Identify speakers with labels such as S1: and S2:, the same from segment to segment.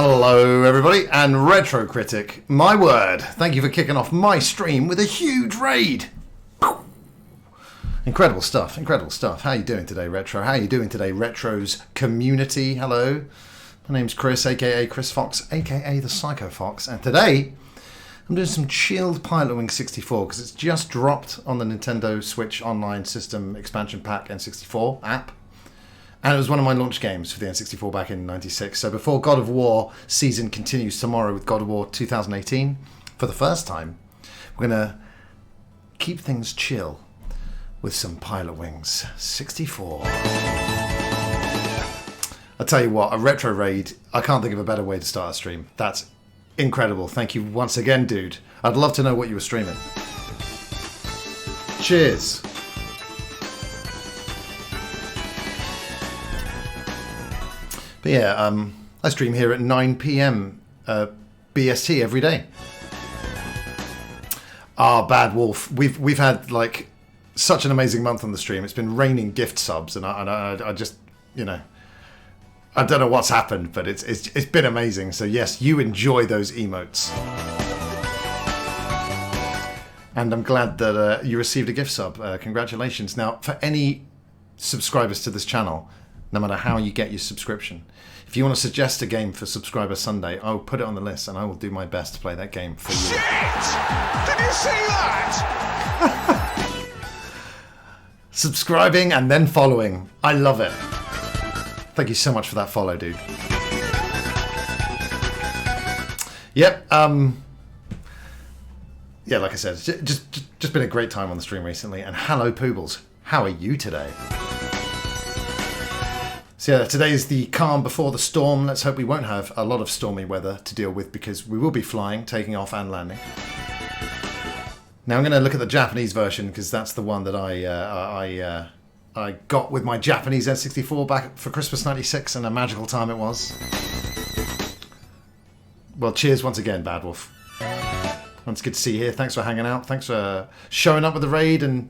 S1: Hello everybody, and Retro Critic, my word, thank you for kicking off my stream with a huge raid. Incredible stuff, incredible stuff. How are you doing today, Retro? How are you doing today, Retro's community? Hello, my name's Chris, aka Chris Fox, aka the Psycho Fox, and today I'm doing some chilled Pilotwings 64 because it's just dropped on the Nintendo Switch Online System Expansion Pack N64 app. And it was one of my launch games for the N64 back in '96. So before God of War season continues tomorrow with God of War 2018, for the first time, we're going to keep things chill with some Pilotwings 64. I'll tell you what, a retro raid, I can't think of a better way to start a stream. That's incredible. Thank you once again, dude. I'd love to know what you were streaming. Cheers. But yeah, I stream here at 9 PM BST every day. Ah, Bad Wolf. We've had like such an amazing month on the stream. It's been raining gift subs, and I just, you know, I don't know what's happened, but it's been amazing. So yes, you enjoy those emotes, and I'm glad that you received a gift sub. Congratulations! Now, for any subscribers to this channel, no matter how you get your subscription, if you want to suggest a game for Subscriber Sunday, I'll put it on the list and I will do my best to play that game for you.
S2: Shit! Did you see that?
S1: Subscribing and then following. I love it. Thank you so much for that follow, dude. Yep. Yeah, like I said, it's just been a great time on the stream recently. And hello, Poobles. How are you today? So yeah, today is the calm before the storm. Let's hope we won't have a lot of stormy weather to deal with because we will be flying, taking off and landing. Now I'm going to look at the Japanese version because that's the one that I got with my Japanese N64 back for Christmas '96, and a magical time it was. Well, cheers once again, Bad Wolf. It's good to see you here. Thanks for hanging out. Thanks for showing up with the raid, and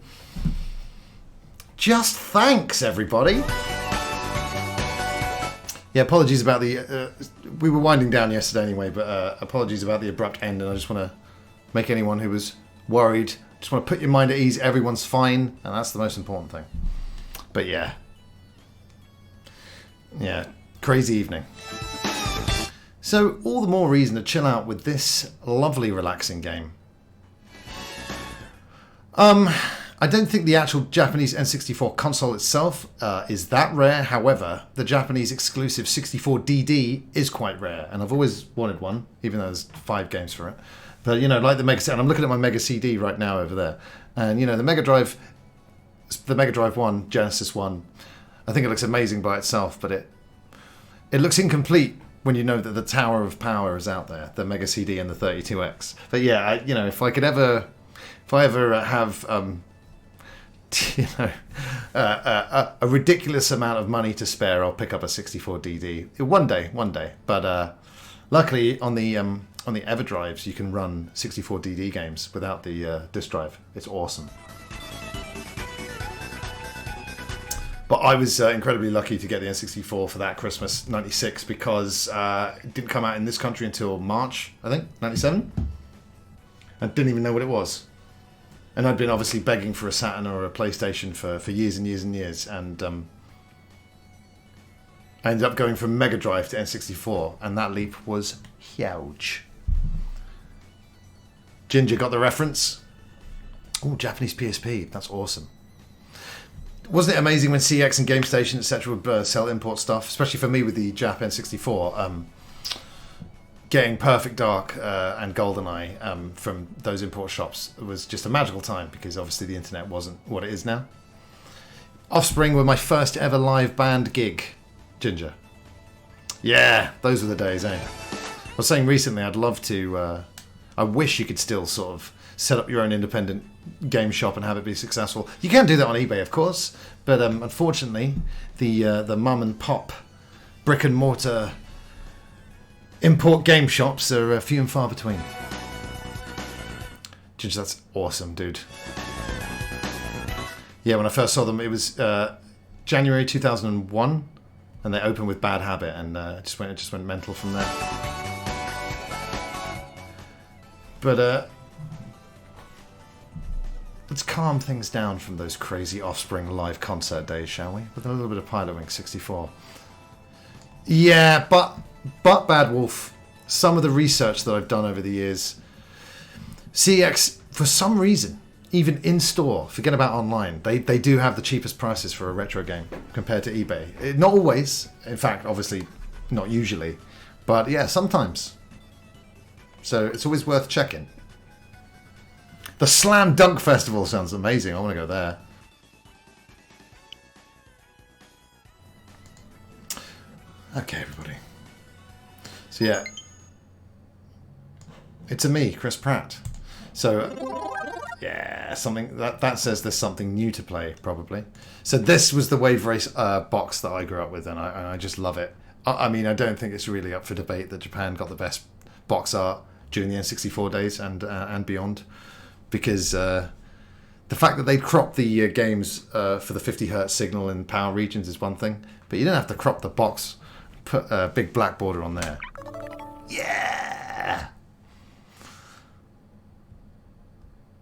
S1: just thanks, everybody. Yeah, apologies about the... we were winding down yesterday anyway, but apologies about the abrupt end, and I just want to make anyone who was worried, just want to put your mind at ease. Everyone's fine, and that's the most important thing. But yeah. Yeah, crazy evening. So, all the more reason to chill out with this lovely, relaxing game. I don't think the actual Japanese N64 console itself is that rare. However, the Japanese exclusive 64DD is quite rare, and I've always wanted one, even though there's 5 games for it. But, you know, like the Mega CD, and I'm looking at my Mega CD right now over there, and, you know, the Mega Drive 1, Genesis 1, I think it looks amazing by itself, but it looks incomplete when you know that the Tower of Power is out there, the Mega CD and the 32X. But yeah, you know, if I ever have... you know, a ridiculous amount of money to spare, I'll pick up a 64DD one day. But luckily, on the EverDrives, you can run 64DD games without the disk drive. It's awesome. But I was incredibly lucky to get the N64 for that Christmas '96 because it didn't come out in this country until March, I think, '97. I didn't even know what it was. And I'd been obviously begging for a Saturn or a PlayStation for years and years and years. And I ended up going from Mega Drive to N64. And that leap was huge. Ginger got the reference. Oh, Japanese PSP. That's awesome. Wasn't it amazing when CX and GameStation, etc. would sell import stuff? Especially for me with the Jap N64. Getting Perfect Dark and GoldenEye from those import shops was just a magical time because obviously the internet wasn't what it is now. Offspring were my first ever live band gig. Ginger. Yeah, those were the days, eh? I was saying recently I'd love to... I wish you could still sort of set up your own independent game shop and have it be successful. You can do that on eBay, of course, but unfortunately the mum and pop brick and mortar import game shops are few and far between. Ginger, that's awesome, dude. Yeah, when I first saw them, it was January 2001. And they open with Bad Habit, and it just went mental from there. But let's calm things down from those crazy Offspring live concert days, shall we? With a little bit of Pilotwings 64. Yeah, but Bad Wolf, some of the research that I've done over the years, CX, for some reason, even in store, forget about online, they do have the cheapest prices for a retro game compared to eBay. Not always, in fact, obviously not usually, but yeah, sometimes. So it's always worth checking. The Slam Dunk Festival sounds amazing. I want to go there. Okay, everybody. So yeah, it's a me, Chris Pratt. So yeah, something that says there's something new to play, probably. So this was the Wave Race box that I grew up with, and I just love it. I mean, I don't think it's really up for debate that Japan got the best box art during the N64 days and beyond, because the fact that they cropped the games for the 50 Hz signal in power regions is one thing, but you don't have to crop the box, put a big black border on there. Yeah!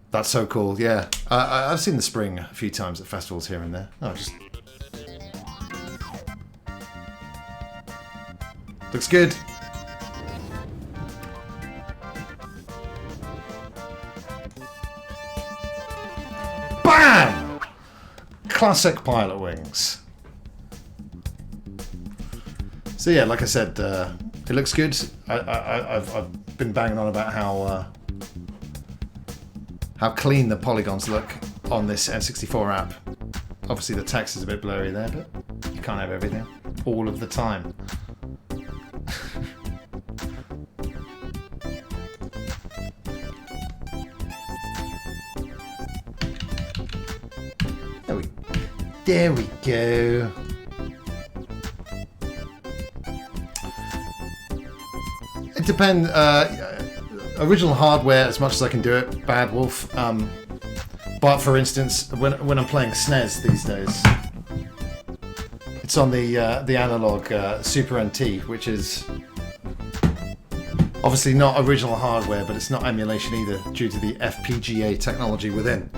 S1: That's so cool, yeah. I've seen the Spring a few times at festivals here and there. Oh, just... looks good. Bam! Classic Pilotwings. So yeah, like I said, it looks good. I've been banging on about how clean the polygons look on this N64 app. Obviously the text is a bit blurry there, but you can't have everything all of the time. There we go. It depends. Original hardware, as much as I can do it. Bad Wolf. But for instance, when I'm playing SNES these days, it's on the analog Super NT, which is obviously not original hardware, but it's not emulation either, due to the FPGA technology within.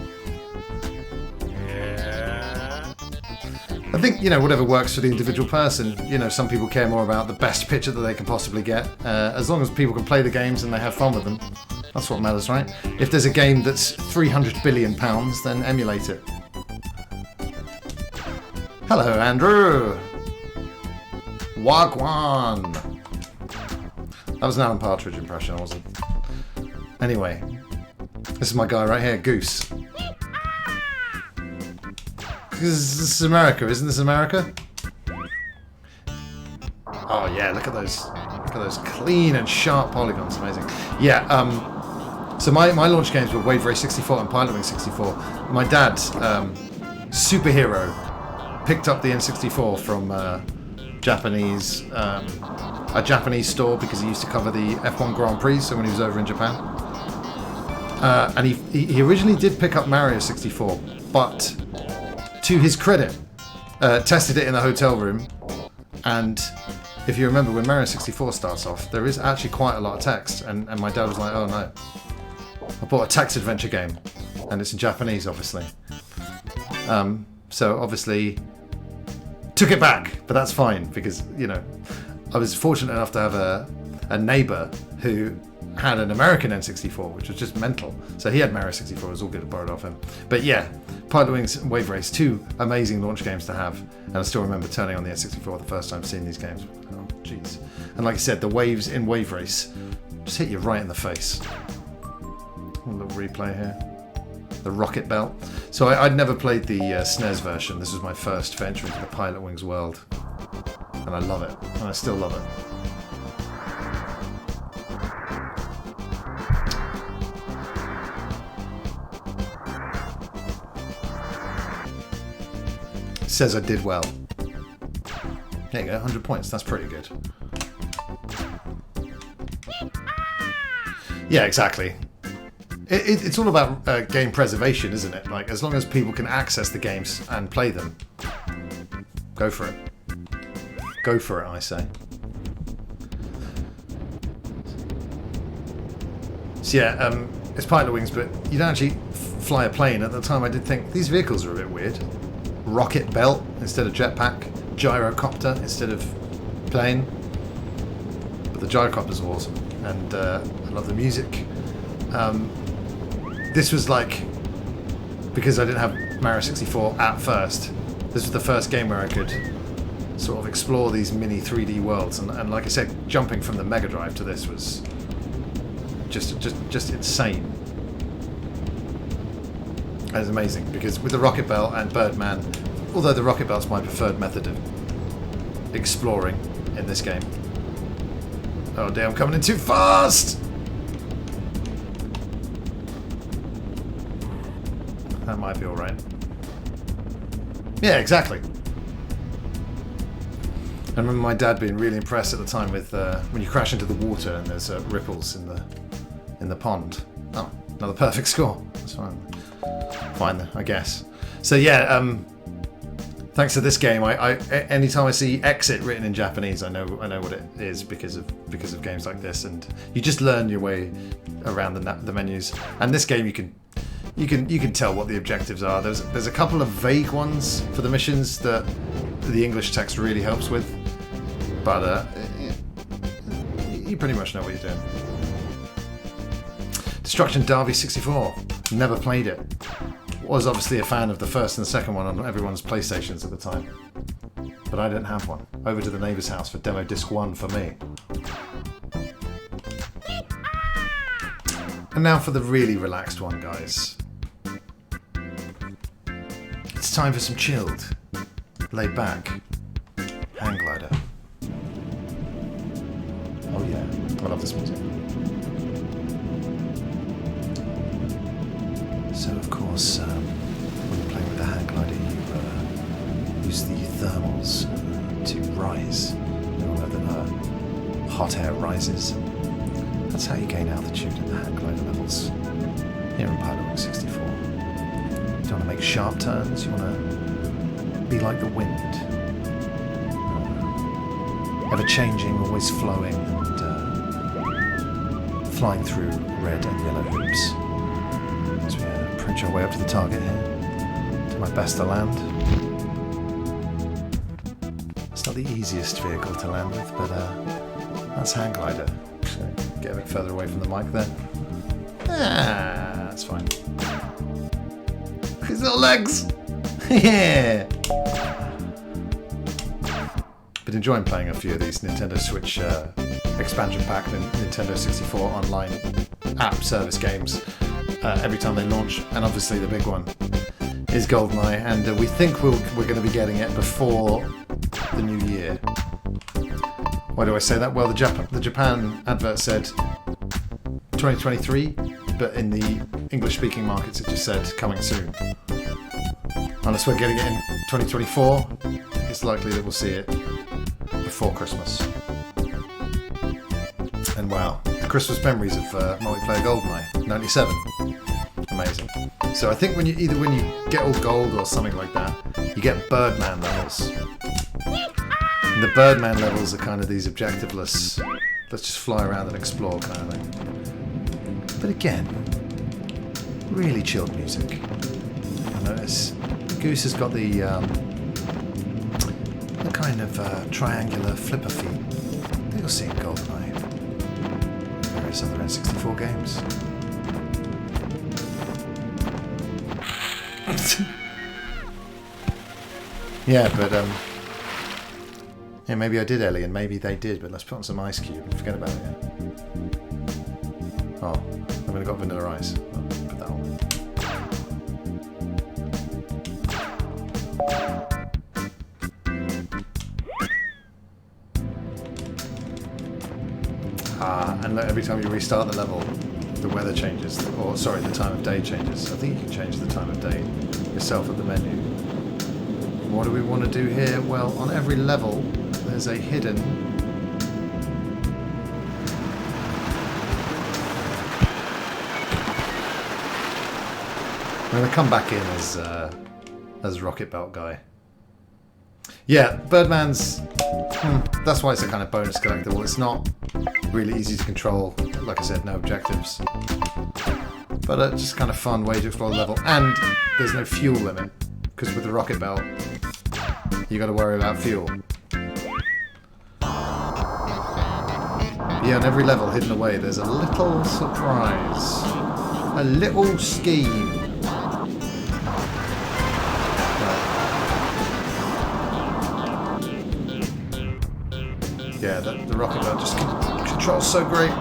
S1: I think, whatever works for the individual person. Some people care more about the best picture that they can possibly get. As long as people can play the games and they have fun with them, that's what matters, right? If there's a game that's £300 billion, then emulate it. Hello, Andrew! Wagwan! That was an Alan Partridge impression, I wasn't. Anyway, this is my guy right here, Goose. This is America, isn't this America? Oh yeah, look at those clean and sharp polygons, amazing. Yeah, so my launch games were Wave Race 64 and Pilotwings 64. My dad, superhero, picked up the N64 from a Japanese store because he used to cover the F1 Grand Prix, so when he was over in Japan. And he originally did pick up Mario 64, but to his credit, tested it in the hotel room, and if you remember when Mario 64 starts off, there is actually quite a lot of text, and my dad was like, oh no, I bought a text adventure game, and it's in Japanese obviously. So obviously took it back, but that's fine, because I was fortunate enough to have a neighbour who had an American N64, which was just mental. So he had Mario 64, it was all good, to borrow it off him. But yeah, Pilotwings and Wave Race, two amazing launch games to have. And I still remember turning on the N64 the first time seeing these games. Oh, jeez. And like I said, the waves in Wave Race just hit you right in the face. A little replay here. The Rocket Belt. So I'd never played the SNES version. This was my first venture into the Pilotwings world. And I love it. And I still love it. Says I did well. There you go, 100 points. That's pretty good. Yeah, exactly. It's all about game preservation, isn't it? Like, as long as people can access the games and play them, go for it. Go for it, I say. So yeah, it's Pilotwings, but you don't actually fly a plane. At the time I did think, these vehicles are a bit weird. Rocket belt instead of jetpack. Gyrocopter instead of plane. But the gyrocopter's awesome. And I love the music. This was like, because I didn't have Mario 64 at first, this was the first game where I could sort of explore these mini 3D worlds. And like I said, jumping from the Mega Drive to this was just insane. And it's amazing because with the Rocket Belt and Birdman, although the Rocket Belt's my preferred method of exploring in this game. Oh dear, I'm coming in too fast! That might be alright. Yeah, exactly. I remember my dad being really impressed at the time with when you crash into the water and there's ripples in the pond. Oh, another perfect score. That's fine. Fine, I guess. So yeah, thanks to this game, I anytime I see exit written in Japanese, I know what it is because of games like this, and you just learn your way around the menus. And this game, you can tell what the objectives are. There's a couple of vague ones for the missions that the English text really helps with, but you pretty much know what you're doing. Destruction Derby 64. Never played it. Was obviously a fan of the first and the second one on everyone's PlayStations at the time, but I didn't have one. Over to the neighbour's house for demo disc 1 for me. And now for the really relaxed one, guys. It's time for some chilled, laid back hang glider. Oh yeah, I love this music. So of course, when you're playing with the hang glider, you use the thermals to rise. No other than hot air rises. That's how you gain altitude in the hang glider levels here in Pilotwings 64. You want to make sharp turns. You want to be like the wind, ever changing, always flowing, and flying through red and yellow hoops. As we approach our way up to the target here, do my best to land. It's not the easiest vehicle to land with, but that's hang glider. So get a bit further away from the mic there. That's fine. His little legs! Yeah! Been enjoying playing a few of these Nintendo Switch expansion pack and Nintendo 64 online app service games every time they launch, and obviously the big one is GoldenEye, and we think we're going to be getting it before the new year. Why do I say that? Well, the Japan advert said 2023, but in the English-speaking markets it just said coming soon. Unless we're getting it in 2024, it's likely that we'll see it before Christmas. And wow, the Christmas memories of multiplayer GoldenEye 97, amazing. So I think when you get all gold or something like that, you get Birdman levels. And the Birdman levels are kind of these objectiveless, let's just fly around and explore kind of thing. But again, really chilled music. I notice Goose has got the kind of triangular flipper feet that you'll see in GoldenEye and various other N64 games. Yeah, but yeah, maybe I did, Ellie, and maybe they did, but let's put on some ice cube and forget about it. Yeah. Oh, I've only got vanilla ice. I'll put that on. And look, every time you restart the level, the weather changes, or sorry, the time of day changes. I think you can change the time of day yourself at the menu. What do we want to do here? Well, on every level, there's a hidden I'm going to come back in as Rocket Belt guy. Yeah, Birdman's... that's why it's a kind of bonus collectible. It's not really easy to control. Like I said, no objectives. But just kind of fun way to explore the level. And there's no fuel limit. Because with the rocket belt, you got to worry about fuel. Yeah, on every level hidden away, there's a little surprise. A little scheme. Yeah, the rocket belt just controls so great.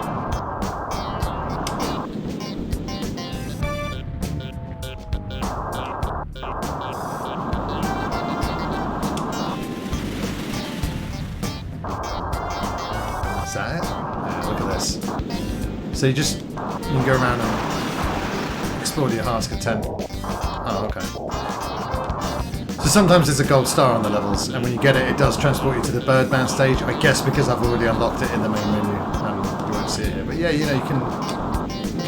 S1: Is that it? Yeah, look at this. So you can go around and explore to your heart's content. Oh, okay. So sometimes there's a gold star on the levels, and when you get it, it does transport you to the Birdman stage. I guess because I've already unlocked it in the main menu, and you won't see it here. But yeah, you know, you can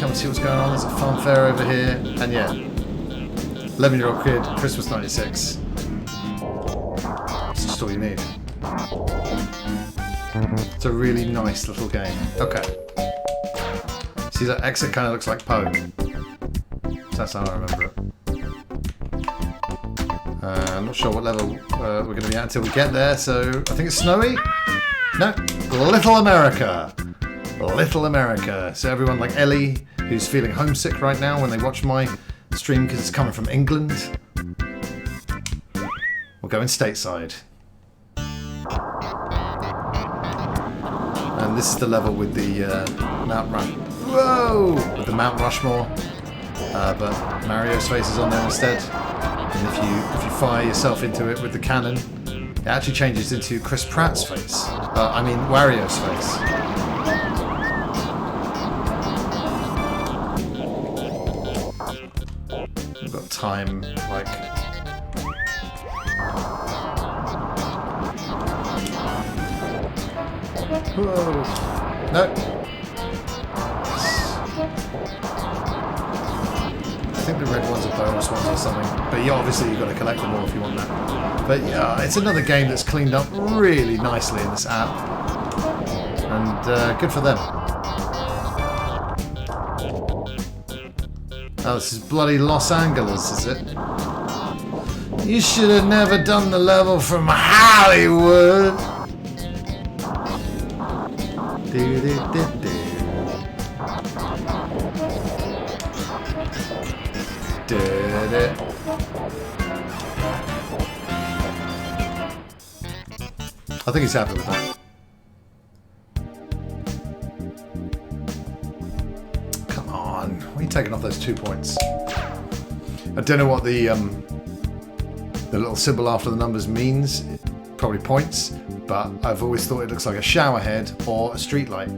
S1: come and see what's going on. There's a fun fair over here, and yeah, 11-year-old kid, Christmas '96. It's just all you need. It's a really nice little game. Okay. See, that exit kind of looks like Poe. That's how I remember it. I'm not sure what level we're going to be at until we get there, so I think it's snowy? No, Little America. Little America. So everyone like Ellie, who's feeling homesick right now when they watch my stream because it's coming from England, we're going stateside. And this is the level with the with the Mount Rushmore, but Mario's face is on there instead. And if you fire yourself into it with the cannon, it actually changes into Chris Pratt's face. Wario's face. We've got time, like... Whoa! No! I think the red ones are bonus ones or something. But yeah, obviously you've got to collect them all if you want that. But yeah, it's another game that's cleaned up really nicely in this app. And good for them. Oh, this is bloody Los Angeles, is it? You should have never done the level from Hollywood. I think he's happy with that. Come on, why are you taking off those 2 points? I don't know what the little symbol after the numbers means. Probably points, but I've always thought it looks like a shower head or a street light.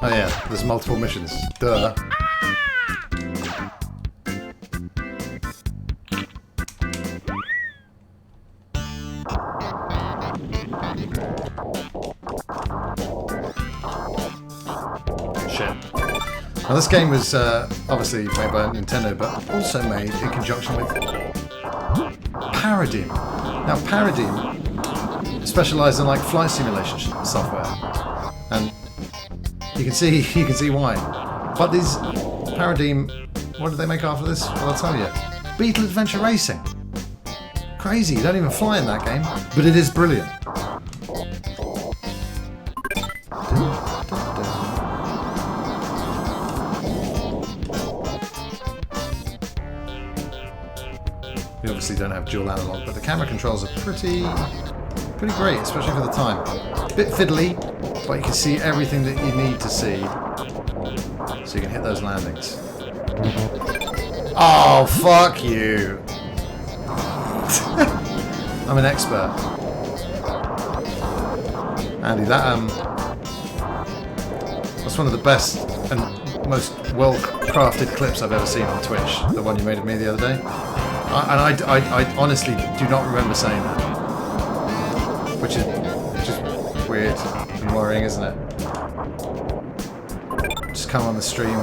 S1: Oh yeah, there's multiple missions. Duh. Shit. Now this game was obviously made by Nintendo, but also made in conjunction with Paradigm. Now Paradigm specialised in like flight simulation software, and you can see why. But these Paradigm, what did they make after this? Well, I'll tell you. Beetle Adventure Racing. Crazy, you don't even fly in that game, but it is brilliant. We obviously don't have dual analog, but the camera controls are pretty great, especially for the time. Bit fiddly, but you can see everything that you need to see, so you can hit those landings. Oh, fuck you! I'm an expert. Andy, that's one of the best and most well-crafted clips I've ever seen on Twitch. The one you made of me the other day. I honestly do not remember saying that, which is weird and worrying, isn't it? Just come on the stream,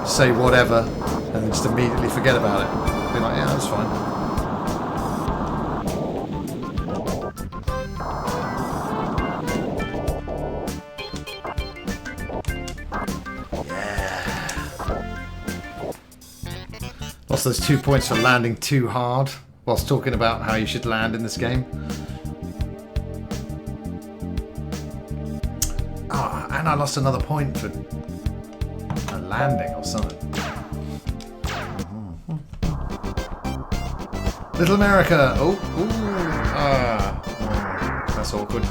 S1: say whatever, and then just immediately forget about it. Be like, yeah, that's fine. Lost those 2 points for landing too hard whilst talking about how you should land in this game. Ah, and I lost another point for a landing or something. Little America! Oh, that's awkward.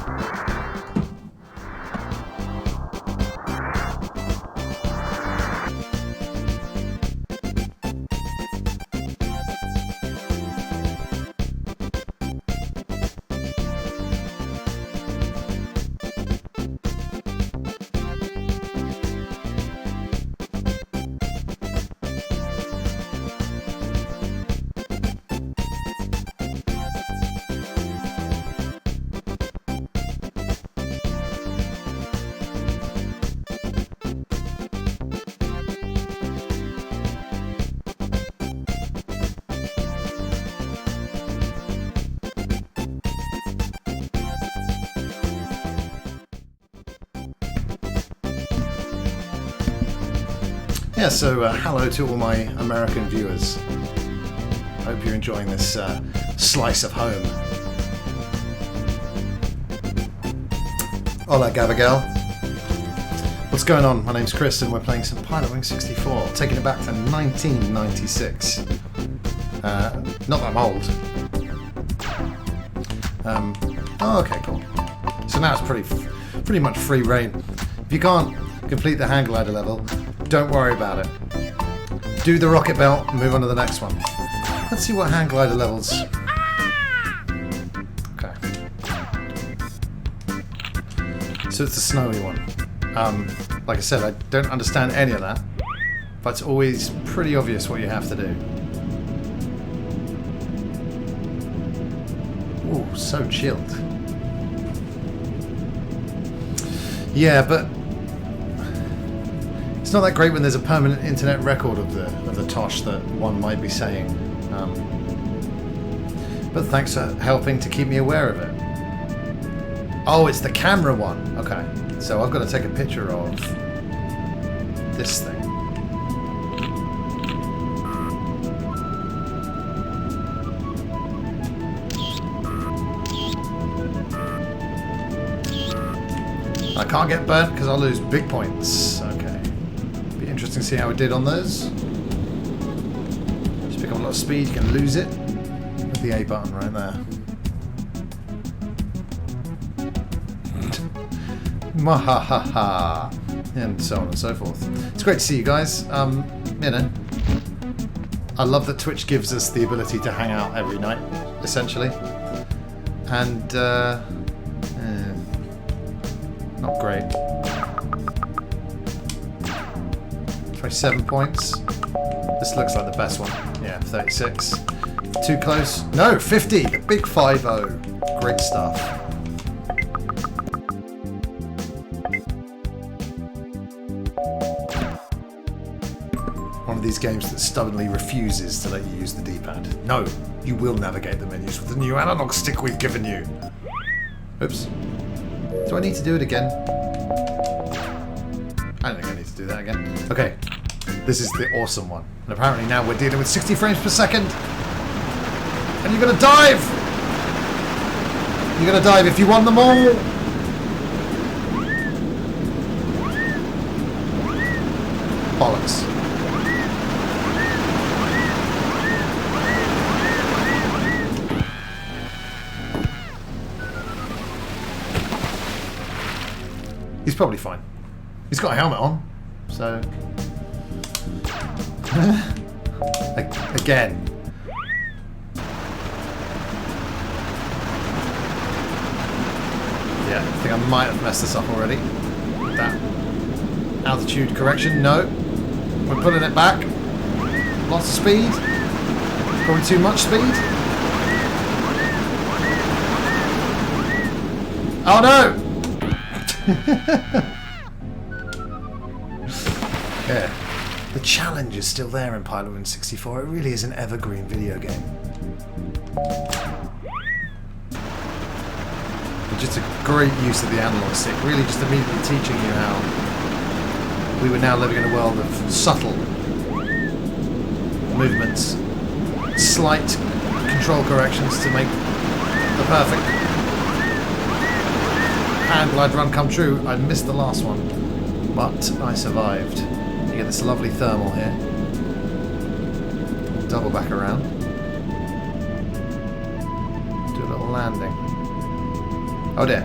S1: Yeah, so hello to all my American viewers. Hope you're enjoying this slice of home. Hola, Gabagal. What's going on? My name's Chris and we're playing some Pilotwings 64, taking it back to 1996. Not that I'm old. Oh, okay, cool. So now it's pretty much free reign. If you can't complete the hang glider level, don't worry about it. Do the rocket belt and move on to the next one. Let's see what hang glider levels. Okay. So it's the snowy one. Like I said, I don't understand any of that, but it's always pretty obvious what you have to do. Ooh, so chilled. Yeah, but it's not that great when there's a permanent internet record of the tosh that one might be saying. But thanks for helping to keep me aware of it. Oh, it's the camera one. Okay, so I've got to take a picture of this thing. I can't get burnt because I'll lose big points. Okay. Be interesting to see how it did on those. Just pick up a lot of speed, you can lose it. With the A button right there. Mahahaha. And so on and so forth. It's great to see you guys. You know, I love that Twitch gives us the ability to hang out every night, essentially. And, not great. 27 points. This looks like the best one. Yeah, 36. Too close. No, 50. The big 5-0. Great stuff. One of these games that stubbornly refuses to let you use the D-pad. No, you will navigate the menus with the new analog stick we've given you. Oops. Do I need to do it again? I don't think I need to do that again. Okay, this is the awesome one. And apparently now we're dealing with 60 frames per second. And you're gonna dive! You're gonna dive if you won them all! Bollocks. He's probably fine. He's got a helmet on, so... Again. Yeah, I think I might have messed this up already. With that altitude correction. No. We're pulling it back. Lots of speed. Probably too much speed. Oh no! Yeah. The challenge is still there in Pilotwings 64. It really is an evergreen video game. And just a great use of the analog stick. Really just immediately teaching you how we were now living in a world of subtle movements, slight control corrections to make the perfect hand glide run come true. I missed the last one, but I survived. You get this lovely thermal here. Double back around. Do a little landing. Oh dear.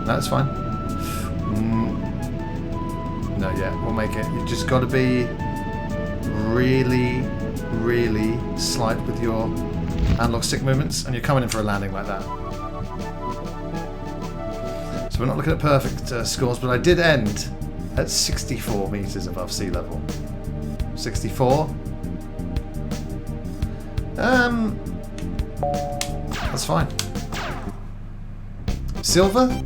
S1: No, it's fine. No, yeah, we'll make it. You just got to be really, really slight with your analog stick movements, and you're coming in for a landing like that. So we're not looking at perfect scores, but I did end at 64 meters above sea level. 64. That's fine. Silver?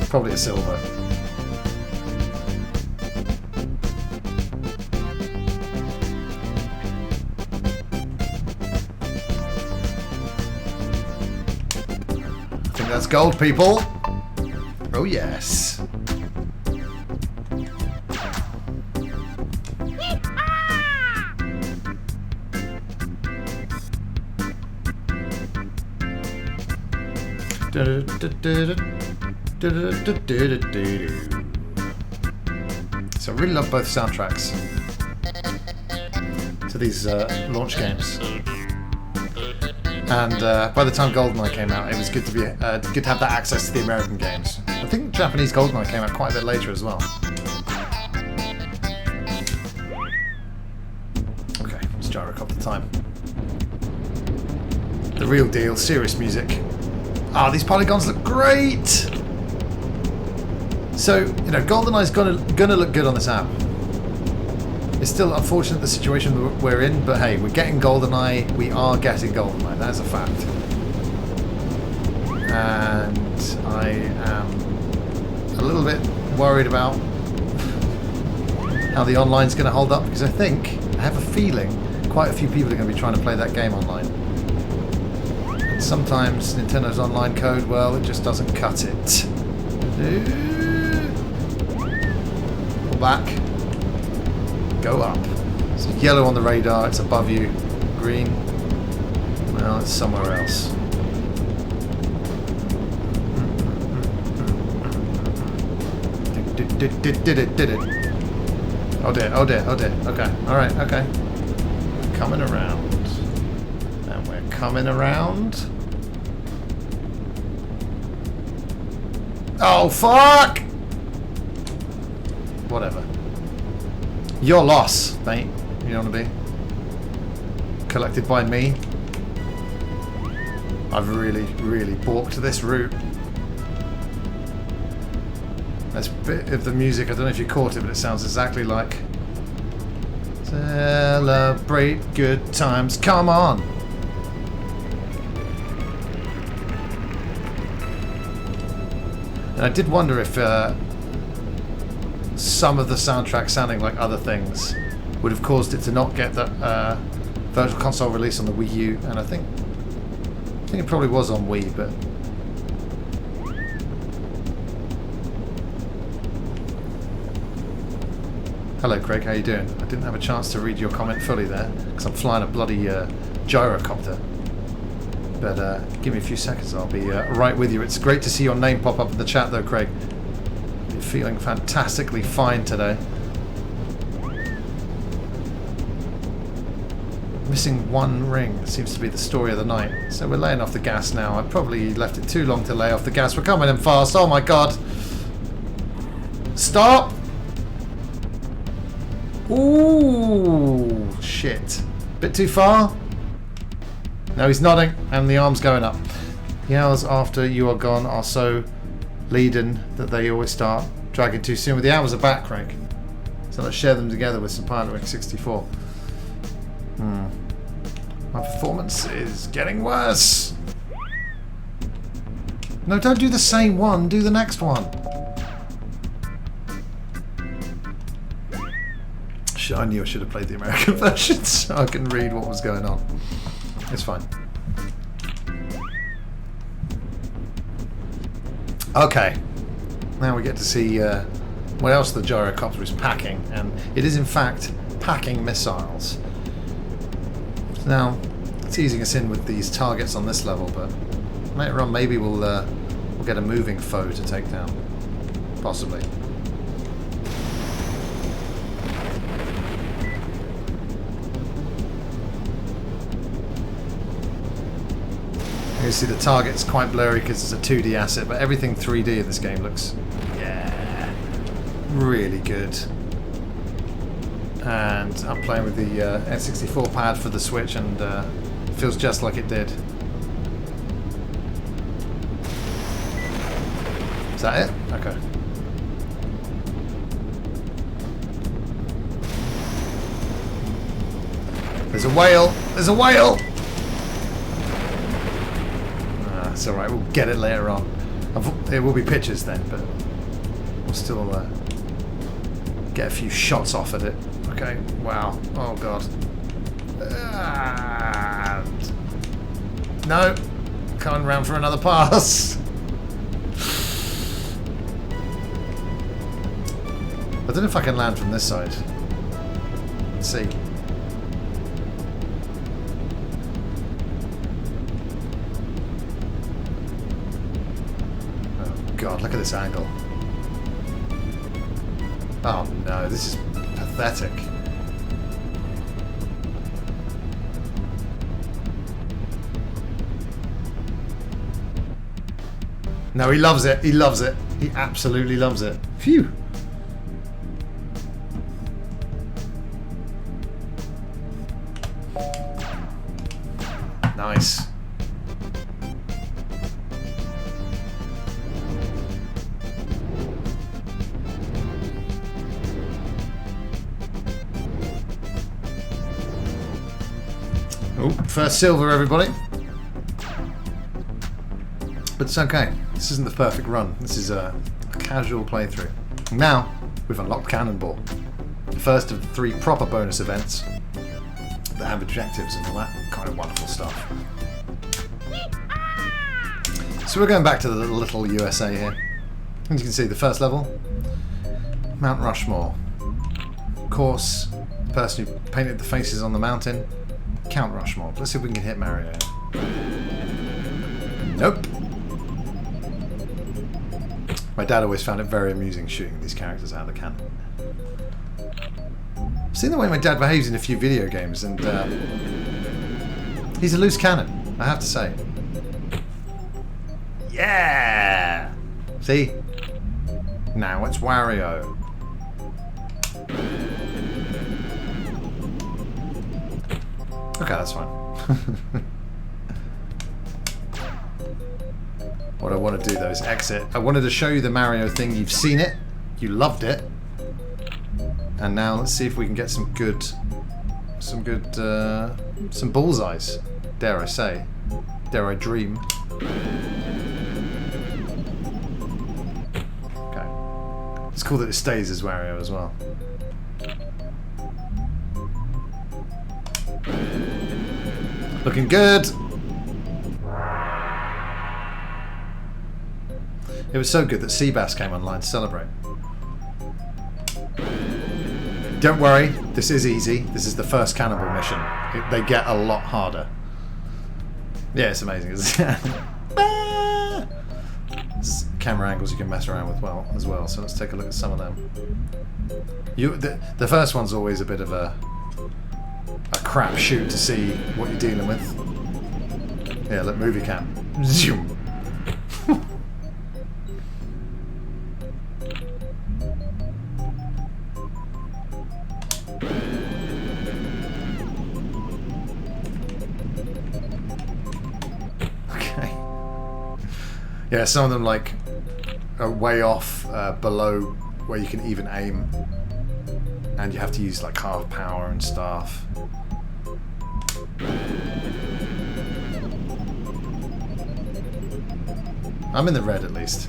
S1: Probably a silver. I think that's gold, people. Oh yes. So I really love both soundtracks to these launch games, and by the time GoldenEye came out, it was good to be good to have that access to the American games. I think Japanese GoldenEye came out quite a bit later as well. Okay, let's gyrocopter time. The real deal, serious music. Ah, these polygons look great! So, you know, GoldenEye's gonna look good on this app. It's still unfortunate the situation we're in, but hey, we're getting GoldenEye, we are getting GoldenEye, that is a fact. And I am a little bit worried about how the online's gonna hold up, because I have a feeling quite a few people are gonna be trying to play that game online. Sometimes Nintendo's online code, well, it just doesn't cut it. Pull back. Go up. So yellow on the radar, it's above you. Green, well, it's somewhere else. Did it. Oh dear. Okay, alright, okay. Coming around. And we're coming around. Oh, fuck! Whatever. Your loss, mate. You don't want to be collected by me. I've really, really balked this route. That's a bit of the music. I don't know if you caught it, but it sounds exactly like celebrate good times. Come on! And I did wonder if some of the soundtrack sounding like other things would have caused it to not get that Virtual Console release on the Wii U, and I think it probably was on Wii, but hello Craig, how you doing? I didn't have a chance to read your comment fully there because I'm flying a bloody gyrocopter. But give me a few seconds, I'll be right with you. It's great to see your name pop up in the chat though, Craig. You're feeling fantastically fine today. Missing one ring seems to be the story of the night. So we're laying off the gas now. I probably left it too long to lay off the gas. We're coming in fast. Oh my god. Stop! Ooh, shit. Bit too far? No, he's nodding, and the arm's going up. The hours after you are gone are so leaden that they always start dragging too soon. But the hours are back, Craig. So let's share them together with some Pilotwings 64. My performance is getting worse. No, don't do the same one. Do the next one. I knew I should have played the American version so I can read what was going on. It's fine. Okay. Now we get to see what else the gyrocopter is packing, and it is in fact packing missiles. Now, it's easing us in with these targets on this level, but later on maybe we'll get a moving foe to take down. Possibly. You see the target's quite blurry because it's a 2D asset, but everything 3D in this game looks, yeah, really good. And I'm playing with the N64 pad for the Switch, and it feels just like it did. Is that it? Okay. There's a whale! There's a whale! It's alright, we'll get it later on. It will be pictures then, but we'll still get a few shots off at it. Okay, wow. Oh god. No! Coming round for another pass! I don't know if I can land from this side. Let's see. God, look at this angle. Oh no, this is pathetic. No, he loves it. He loves it. He absolutely loves it. Phew. Nice. Oh, first silver, everybody. But it's okay. This isn't the perfect run. This is a casual playthrough. Now, we've unlocked Cannonball. The first of 3 proper bonus events that have objectives and all that kind of wonderful stuff. So we're going back to the little USA here. As you can see, the first level, Mount Rushmore. Of course, the person who painted the faces on the mountain, Count Rushmore. Let's see if we can hit Mario. Nope. My dad always found it very amusing shooting these characters out of the cannon. I've seen the way my dad behaves in a few video games, and he's a loose cannon, I have to say. Yeah! See? Now it's Wario. Okay, that's fine. What I want to do though is exit. I wanted to show you the Mario thing. You've seen it. You loved it. And now let's see if we can get some bullseyes. Dare I say. Dare I dream. Okay. It's cool that it stays as Wario as well. Looking good. It was so good that Seabass came online to celebrate. Don't worry, this is easy. This is the first Cannibal mission. They get a lot harder. Yeah, it's amazing. There's camera angles you can mess around with as well. So let's take a look at some of them. The first one's always a bit of a crap shoot to see what you're dealing with. Yeah, look, movie cam. Zoom. Okay. Yeah, some of them like are way off below where you can even aim, and you have to use like half power and stuff. I'm in the red at least.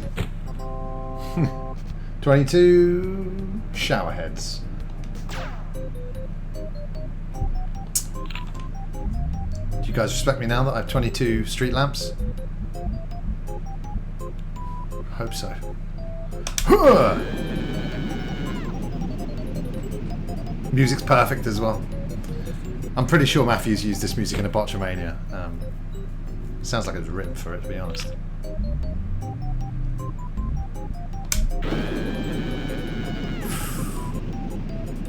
S1: 22 showerheads. Do you guys respect me now that I have 22 street lamps? Hope so. Music's perfect as well. I'm pretty sure Matthews used this music in a Botchamania. Sounds like it was written for it, to be honest.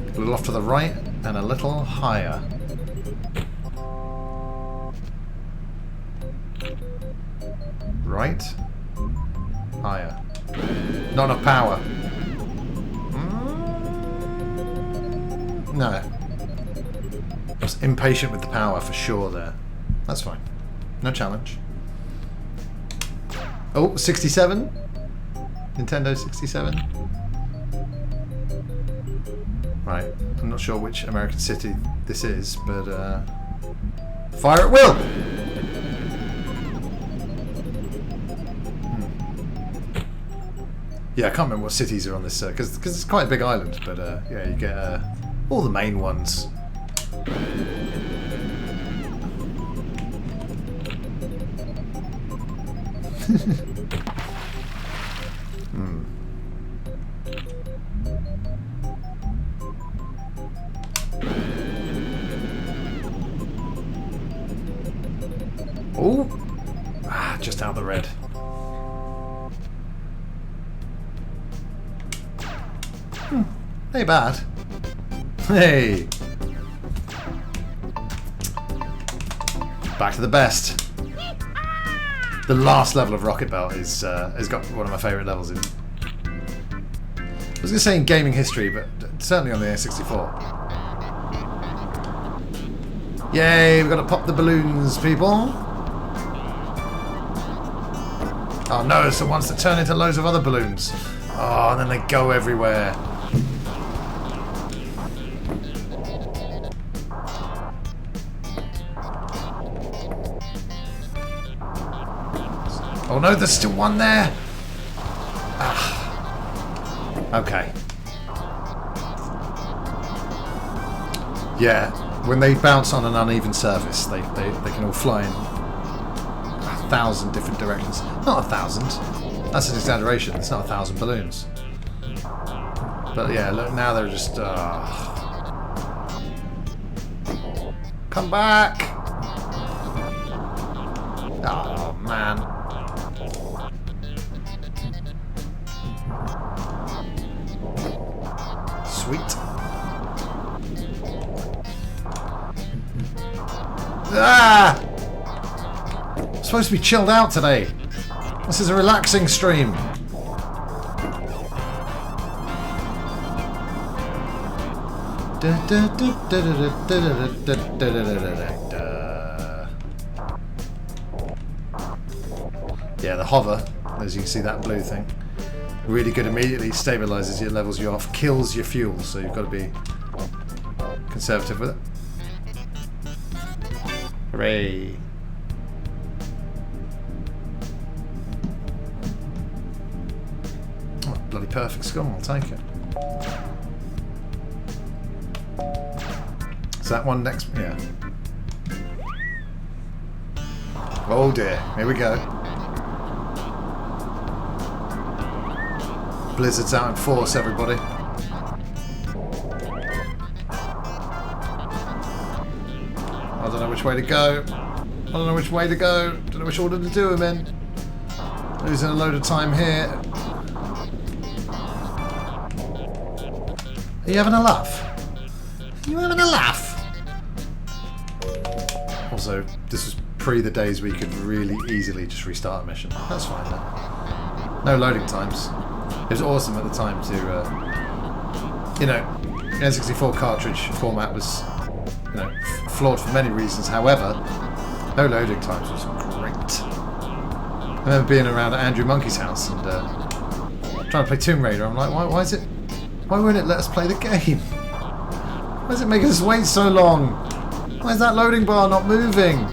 S1: A little off to the right and a little higher. Right. Higher. Not enough power. No. I was impatient with the power for sure there. That's fine. No challenge. Oh, 67? Nintendo 67? Right. I'm not sure which American city this is, but fire at will! Yeah, I can't remember what cities are on this, because it's quite a big island, but yeah, you get all the main ones. Oh! Ah, just out the red. Hey, bad. Hey! Back to the best. The last level of Rocket Belt is has got one of my favourite levels in. I was going to say in gaming history, but certainly on the N64. Yay! We've got to pop the balloons, people. Oh no! It's the ones that turn into loads of other balloons. Oh, and then they go everywhere. Oh no, there's still one there. Ah. Okay. Yeah, when they bounce on an uneven surface, they can all fly in 1,000 different directions. Not 1,000. That's an exaggeration. It's not 1,000 balloons. But yeah, look, now they're just... Come back! Oh, man. Sweet. Ah! I'm supposed to be chilled out today. This is a relaxing stream. Yeah, the hover, as you can see, that blue thing, really good. Immediately stabilizes you, levels you off, kills your fuel, so you've got to be conservative with it. Hooray! Oh, bloody perfect score, I'll take it. Is that one next? Yeah. Oh dear, here we go. Blizzard's out in force, everybody. I don't know which way to go. I don't know which way to go. Don't know which order to do them in. Losing a load of time here. Are you having a laugh? Are you having a laugh? Also, this was pre the days where you could really easily just restart a mission. That's fine then. No loading times. It was awesome at the time to, you know, the N64 cartridge format was, you know, flawed for many reasons. However, no loading times was great. I remember being around at Andrew Monkey's house and trying to play Tomb Raider. I'm like, why won't it let us play the game? Why is it making us wait so long? Why is that loading bar not moving?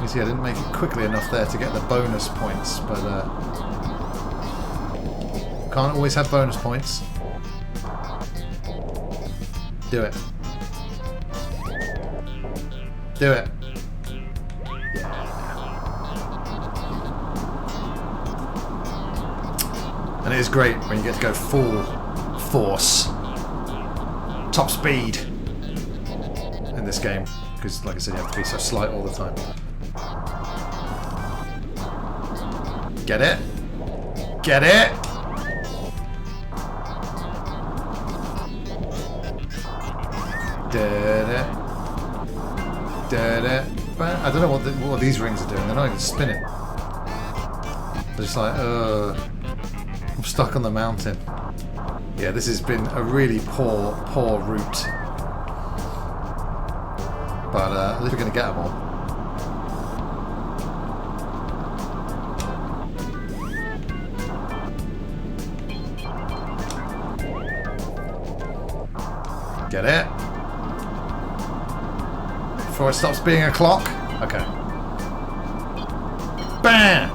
S1: You see, I didn't make it quickly enough there to get the bonus points, but can't always have bonus points. Do it. Do it. Yeah. And it is great when you get to go full force, top speed in this game. Because, like I said, you have to be so slight all the time. Get it? Get it? I don't know what these rings are doing. They're not even spinning. They're just like, I'm stuck on the mountain. Yeah, this has been a really poor route. But at least we're going to get them all. Get it? Before it stops being a clock? Okay. Bam!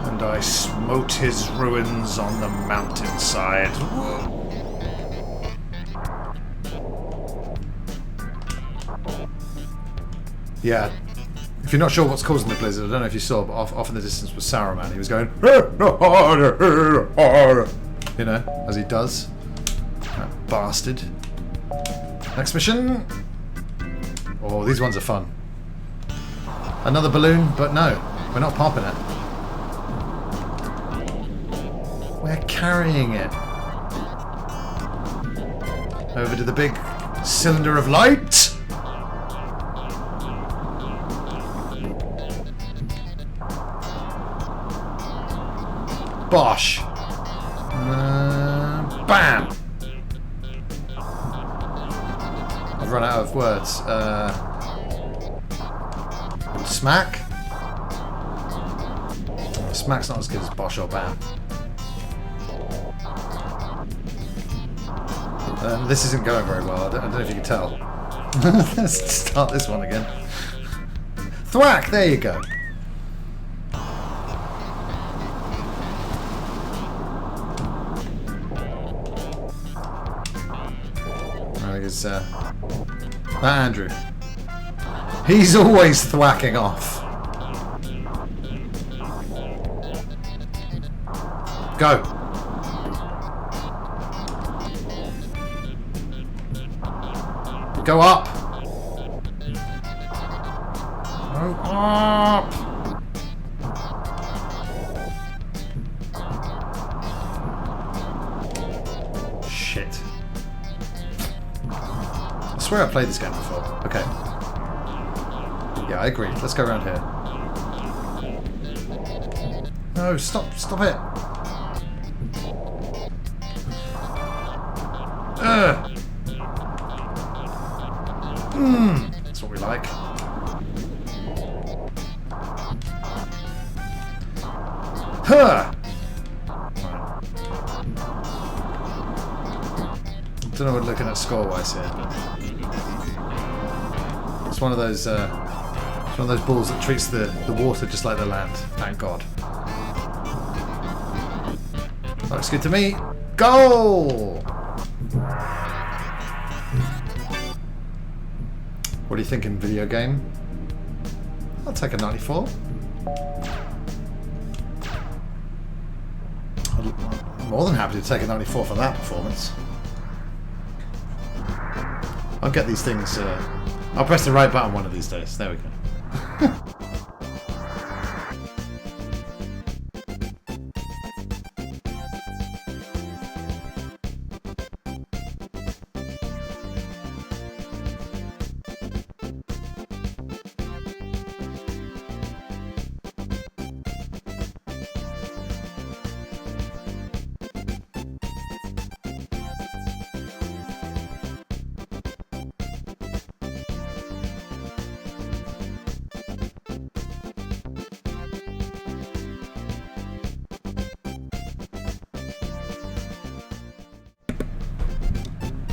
S1: And I smote his ruins on the mountainside. Whoa. Yeah. If you're not sure what's causing the blizzard, I don't know if you saw, but off in the distance was Saruman. He was going, you know, as he does. That bastard. Next mission. Oh, these ones are fun. Another balloon, but no, we're not popping it. We're carrying it. Over to the big cylinder of light. Bosh. Bam. I've run out of words. Smack. Smack's not as good as Bosh or Bam. This isn't going very well. I don't know if you can tell. Let's start this one again. Thwack! There you go. Is that Andrew? He's always thwacking off. Go. Go up. Go up. Shit. I swear I played this game before. Okay. Yeah, I agree. Let's go around here. No, stop it. That's what we like. Huh. Don't know what looking at score-wise here, but it's one of those balls that treats the water just like the land. Thank God. Looks good to me. Goal! What are you thinking, video game? I'll take a 94. I'm more than happy to take a 94 for that performance. I'll get these things. I'll press the right button one of these days. There we go.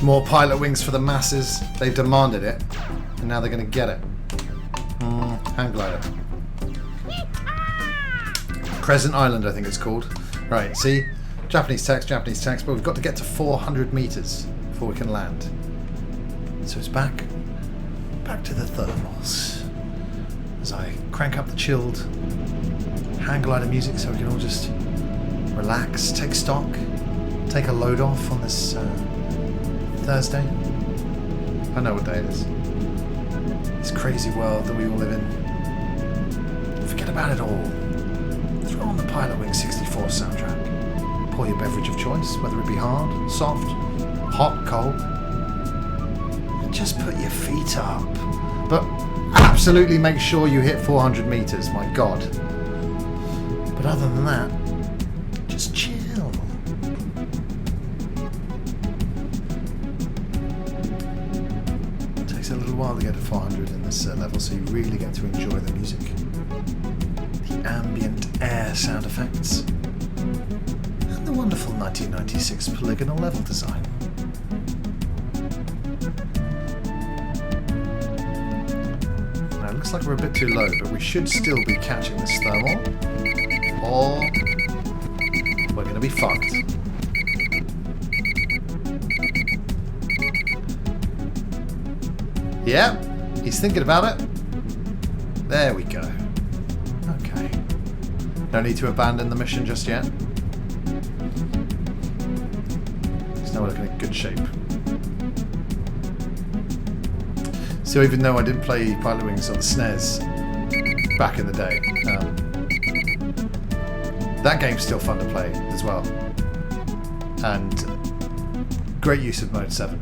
S1: More Pilotwings for the masses. They've demanded it, and now they're going to get it. Hang glider. Crescent Island, I think it's called. Right, see? Japanese text, but we've got to get to 400 meters before we can land. So it's back to the thermals. As I crank up the chilled hang glider music so we can all just relax, take stock, take a load off on this Thursday. I know what day it is. This crazy world that we all live in. Forget about it all. Throw on the Pilotwings 64 soundtrack. Pour your beverage of choice, whether it be hard, soft, hot, cold. And just put your feet up. But absolutely make sure you hit 400 meters, my god. But other than that, just chill. It takes a little while to get to 400 in this level, so you really get to enjoy the music. The ambient air sound effects. And the wonderful 1996 polygonal level design. Now it looks like we're a bit too low, but we should still be catching this thermal. Or we're going to be fucked. Yeah, he's thinking about it. There we go. Okay. No need to abandon the mission just yet. Because now we're looking in good shape. So even though I didn't play Pilotwings on the SNES back in the day, that game's still fun to play as well. And great use of Mode 7.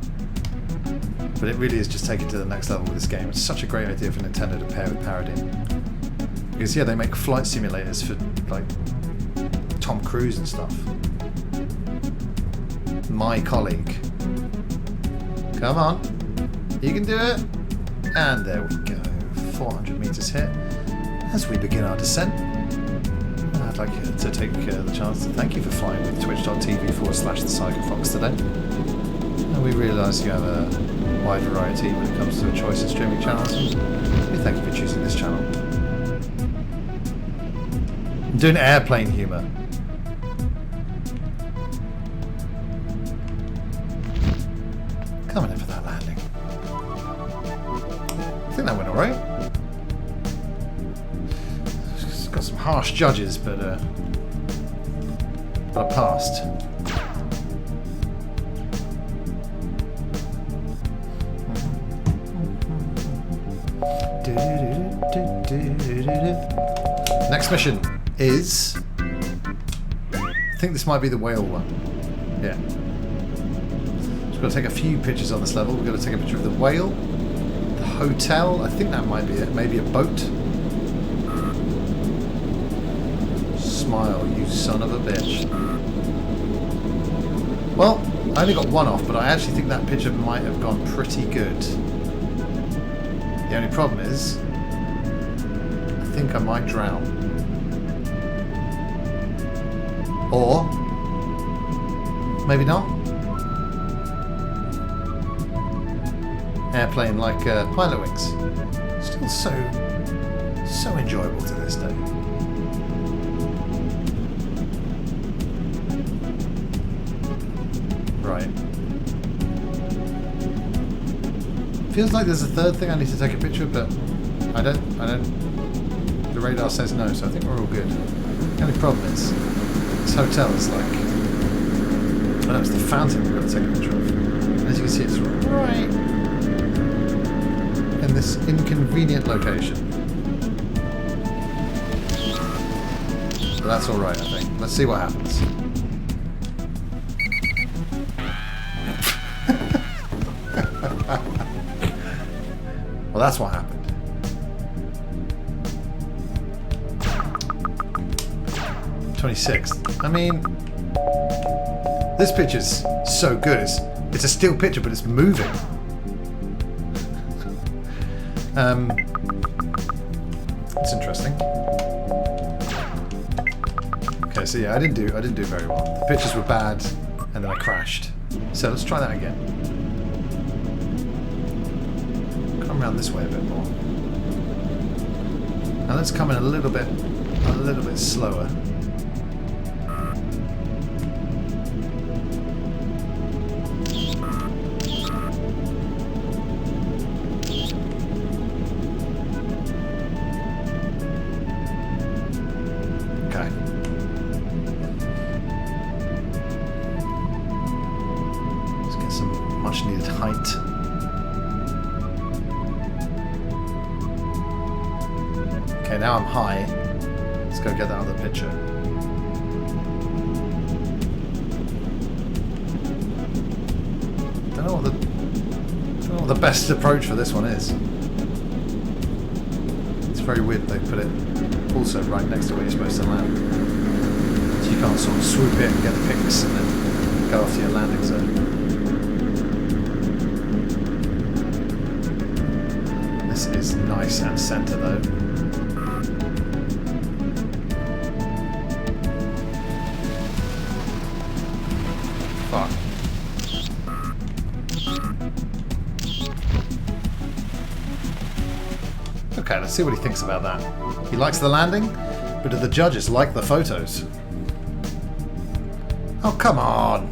S1: But it really is just taken to the next level with this game. It's such a great idea for Nintendo to pair with Paradigm. Because yeah, they make flight simulators for like Tom Cruise and stuff. My colleague. Come on. You can do it. And there we go. 400 meters hit. As we begin our descent, I'd like to take the chance to thank you for flying with twitch.tv/thepsychofox today. And we realise you have a wide variety when it comes to a choice in streaming channels. We thank you for choosing this channel. I'm doing airplane humour. Coming in for that landing. I think that went alright. It's got some harsh judges, but I passed. Next mission is... I think this might be the whale one. Yeah. We've got to take a few pictures on this level. We've got to take a picture of the whale, the hotel. I think that might be it. Maybe a boat. Smile, you son of a bitch. Well, I only got one off, but I actually think that picture might have gone pretty good. The only problem is, I think I might drown. Or, maybe not. Airplane like Pilotwings. Still so enjoyable to this day. Right. Feels like there's a third thing I need to take a picture of, but I don't. The radar says no, so I think we're all good. The only problem is, this hotel is like, I know it's the fountain we've got to take a picture of. And as you can see, it's right in this inconvenient location. But that's all right, I think. Let's see what happens. Well, that's what happened. '26th. I mean, this picture's so good. It's a still picture, but it's moving. It's interesting. Okay, so yeah, I didn't do very well. The pictures were bad, and then I crashed. So let's try that again. Come around this way a bit more. Now let's come in a little bit slower. Okay, now I'm high. Let's go get that other picture. Don't know what the best approach for this one is. It's very weird they put it also right next to where you're supposed to land. So you can't sort of swoop in and get the pics and then go off to your landing zone. This is nice and centre though. Fuck. Okay, let's see what he thinks about that. He likes the landing, but do the judges like the photos? Oh, come on.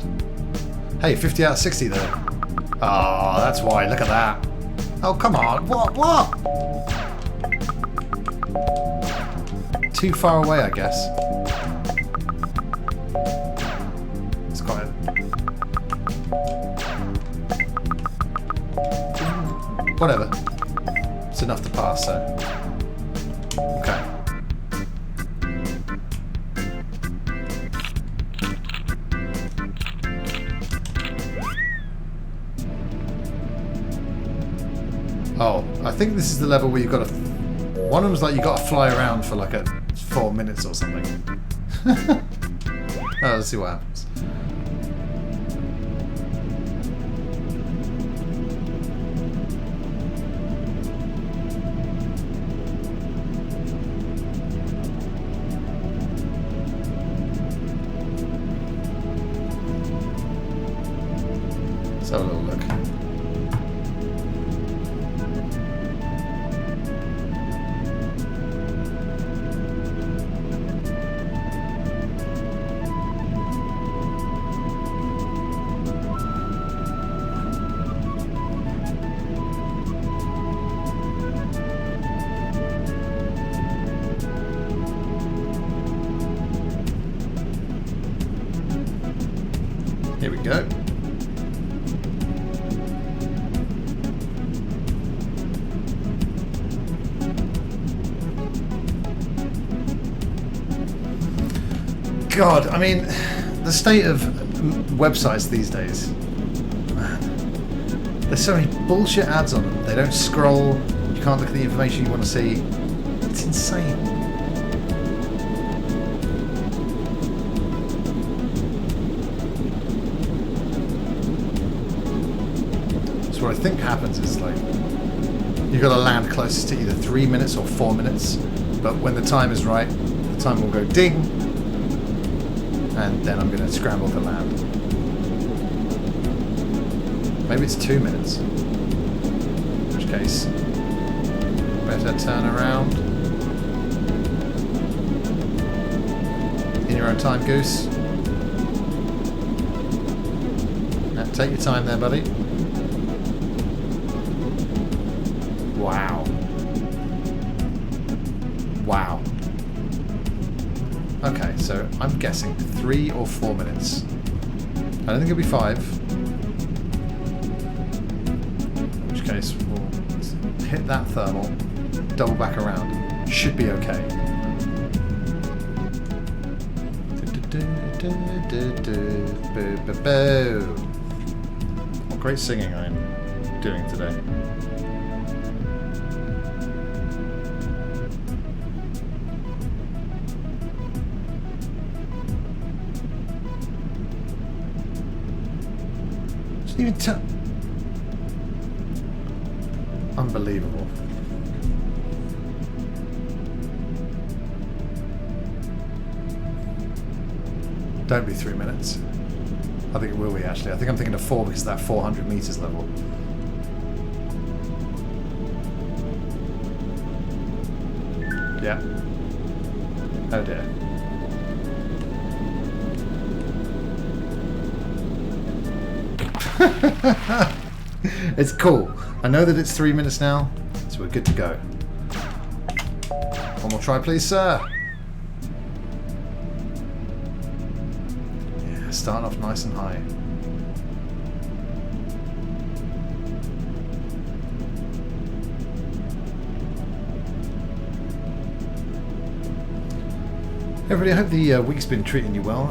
S1: Hey, 50 out of 60 though. Oh, that's why. Look at that. Oh, come on. What? Too far away, I guess. It's quite... Whatever. It's enough to pass, so... Okay. Oh, I think this is the level where you've got to... One of them's like you got to fly around for like 4 minutes or something. Oh, let's see what happens. Let's have a little look. Here we go. God, I mean, the state of websites these days, man, there's so many bullshit ads on them. They don't scroll, you can't look at the information you want to see. It's insane. So what I think happens is like, you've got to land closest to either 3 minutes or 4 minutes, but when the time is right, the time will go ding, and then I'm going to scramble to land. Maybe it's 2 minutes. In which case, better turn around. In your own time, Goose. Now, take your time there, buddy. Wow. Wow. Okay, so I'm guessing 3 or 4 minutes. I don't think it'll be 5. In which case, we'll hit that thermal, double back around. Should be okay. What great singing I'm doing today. Even unbelievable. Don't be 3 minutes. I think it will be actually. I think I'm thinking of 4 because of that 400 meters level. Yeah. Oh dear. It's cool. I know that it's 3 minutes now, so we're good to go. One more try, please, sir. Yeah, starting off nice and high. Everybody, I hope the week's been treating you well.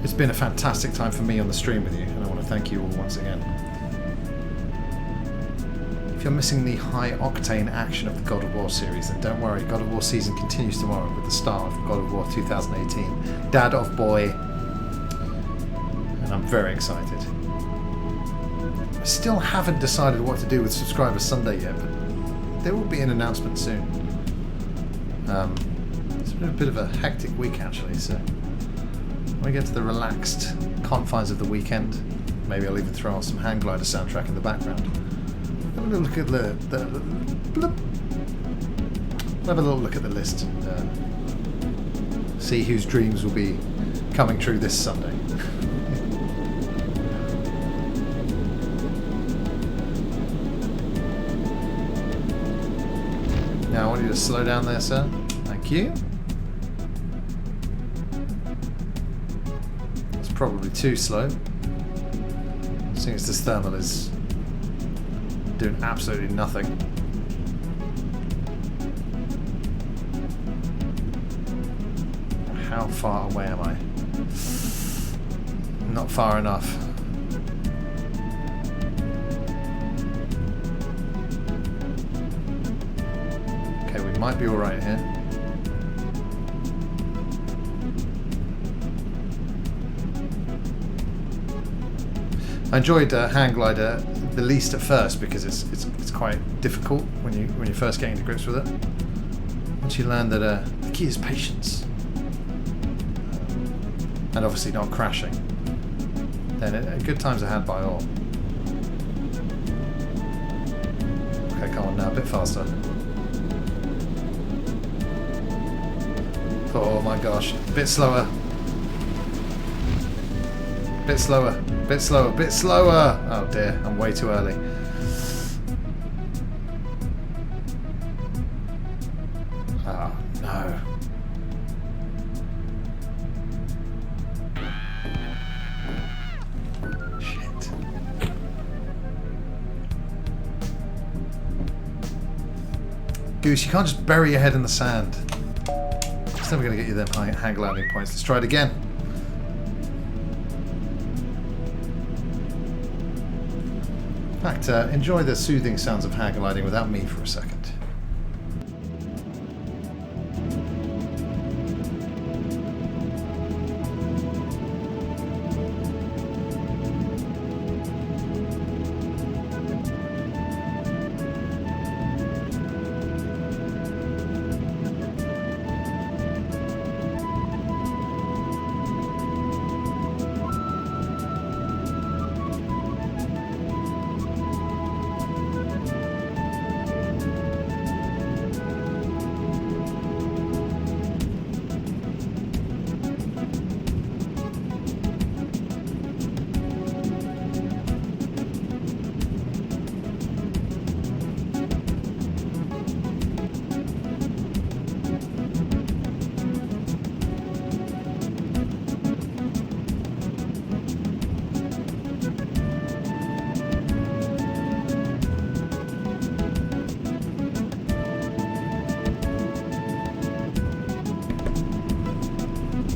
S1: It's been a fantastic time for me on the stream with you, and I want to thank you all once again. If you're missing the high-octane action of the God of War series, then don't worry, God of War season continues tomorrow with the start of God of War 2018. Dad of Boy, and I'm very excited. I still haven't decided what to do with Subscriber Sunday yet, but there will be an announcement soon. It's been a bit of a hectic week actually, so when we get to the relaxed confines of the weekend, maybe I'll even throw on some Hang Glider soundtrack in the background. Have a little look at have a little look at the list and see whose dreams will be coming true this Sunday. Now I want you to slow down there, sir. Thank you. It's probably too slow, seeing as this thermal is doing absolutely nothing. How far away am I? Not far enough. Okay, we might be alright here. I enjoyed Hang Glider the least at first because it's quite difficult when you first get into grips with it. Once you learn that the key is patience and obviously not crashing, then good times are had by all. Okay, come on now, a bit faster. Oh my gosh, a bit slower. Bit slower, bit slower, bit slower! Oh dear, I'm way too early. Oh no. Shit. Goose, you can't just bury your head in the sand. It's never going to get you them hang gliding points. Let's try it again. In fact, enjoy the soothing sounds of hang gliding without me for a second.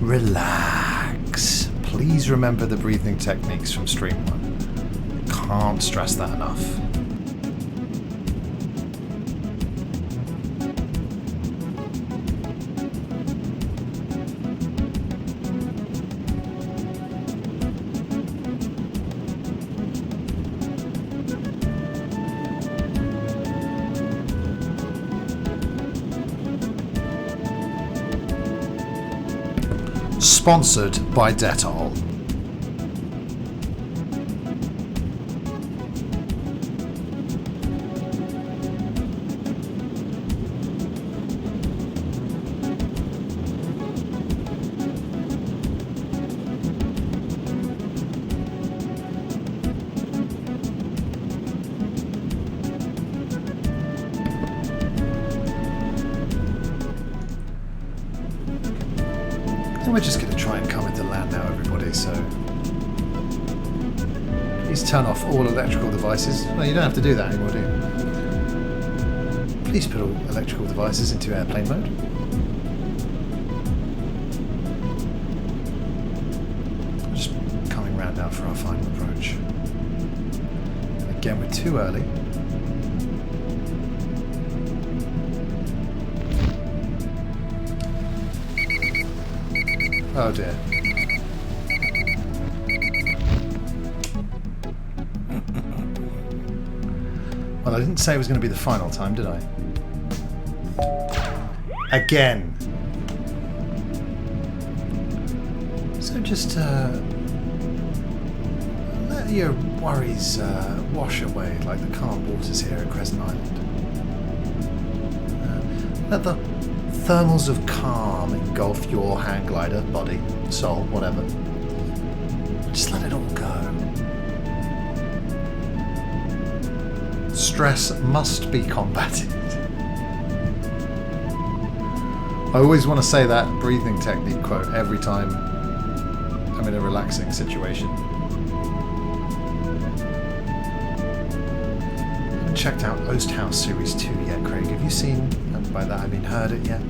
S1: Relax. Please remember the breathing techniques from Stream 1. Can't stress that enough. Sponsored by Dettol. We're just going to try and come into land now, everybody, so please turn off all electrical devices. No, you don't have to do that anymore, do you? Please put all electrical devices into airplane mode. our final approach. Again, we're too early. Oh dear. Well, I didn't say it was going to be the final time, did I? Again. So just let your worries wash away like the calm waters here at Crescent Island. Let the thermals of calm engulf your hang glider, body, soul, whatever. Just let it all go. Stress must be combated. I always want to say that breathing technique quote every time I'm in a relaxing situation. I haven't checked out Oast House Series 2 yet, Craig. Have you seen, and by that I mean heard it yet?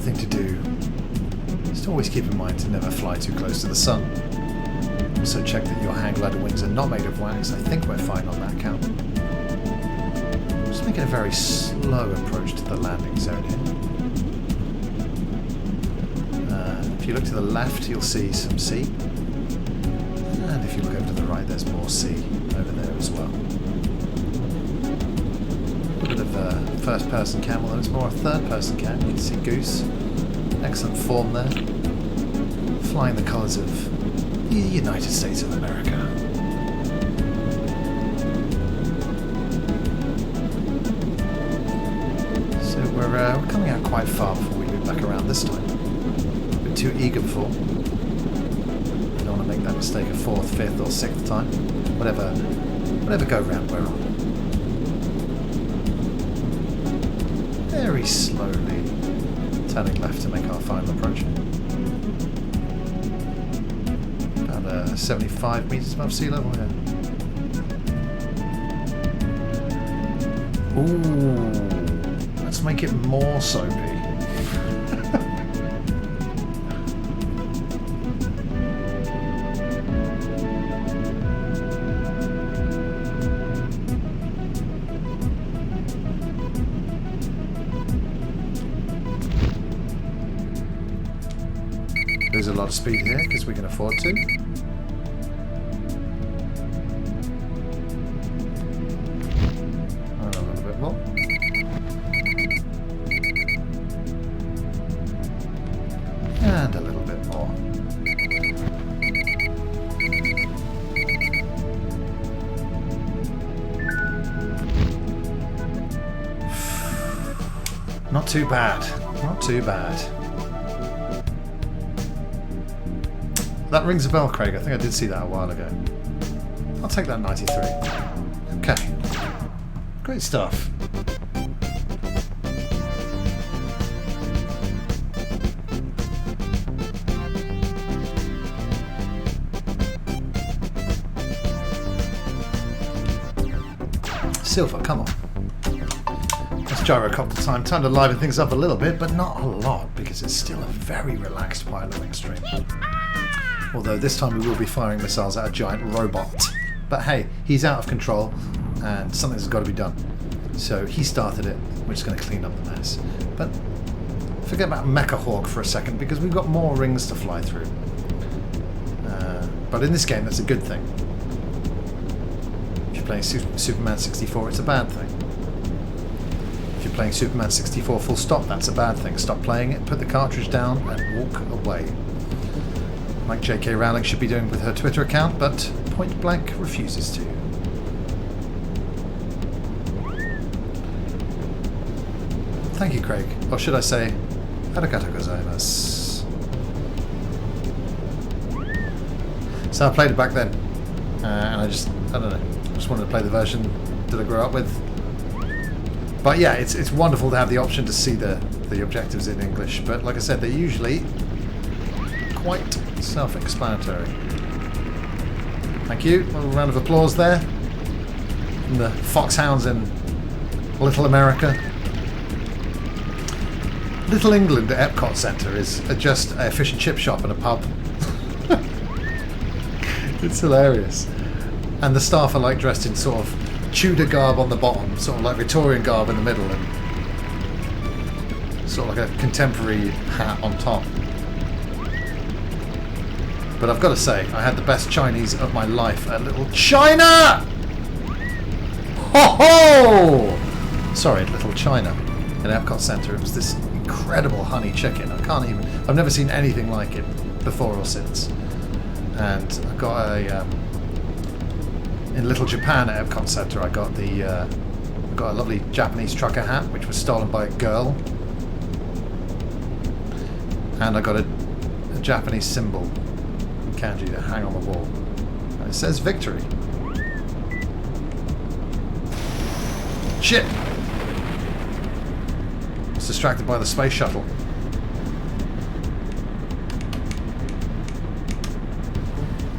S1: Thing to do is to always keep in mind to never fly too close to the sun. Also check that your hang glider wings are not made of wax. I think we're fine on that count. Just making a very slow approach to the landing zone here. If you look to the left, you'll see some sea, and if you look over to the right, there's more sea over there as well. A bit of a first-person cam, although it's more a third-person cam. You can see Goose. Excellent form there. Flying the colours of the United States of America. So we're coming out quite far before we loop back around this time. A bit too eager before. I don't want to make that mistake a fourth, fifth or sixth time. Whatever go round we're on. Very slowly turning left to make our final approach. About 75 metres above sea level here. Ooh, let's make it more soapy. There's a lot of speed here because we can afford to. And a little bit more. And a little bit more. Not too bad. Not too bad. That rings a bell, Craig. I think I did see that a while ago. I'll take that 93. Okay. Great stuff. Silver, come on. It's gyrocopter time. Time to liven things up a little bit, but not a lot, because it's still a very relaxed Pilotwings stream. Although this time we will be firing missiles at a giant robot. But hey, he's out of control and something's got to be done. So he started it, we're just going to clean up the mess. But forget about Mecha Hawk for a second because we've got more rings to fly through. But in this game that's a good thing. If you're playing Superman 64 it's a bad thing. If you're playing Superman 64 full stop, that's a bad thing. Stop playing it, put the cartridge down and walk away. Like J.K. Rowling should be doing with her Twitter account, but point blank refuses to. Thank you, Craig. Or should I say, arigatou gozaimasu. So I played it back then, and I don't know, just wanted to play the version that I grew up with. But yeah, it's wonderful to have the option to see the objectives in English, but like I said, they're usually quite self-explanatory. Thank you. A little round of applause there. From the Foxhounds in Little America. Little England at Epcot Centre is just a fish and chip shop and a pub. It's hilarious. And the staff are like dressed in sort of Tudor garb on the bottom, sort of like Victorian garb in the middle, and sort of like a contemporary hat on top. But I've got to say, I had the best Chinese of my life at Little China! Ho ho! Sorry, Little China in Epcot Centre. It was this incredible honey chicken. I've never seen anything like it before or since. And I got in Little Japan at Epcot Centre, I got a lovely Japanese trucker hat, which was stolen by a girl. And I got a Japanese symbol, kanji, to hang on the wall. And it says victory. Shit! I was distracted by the space shuttle.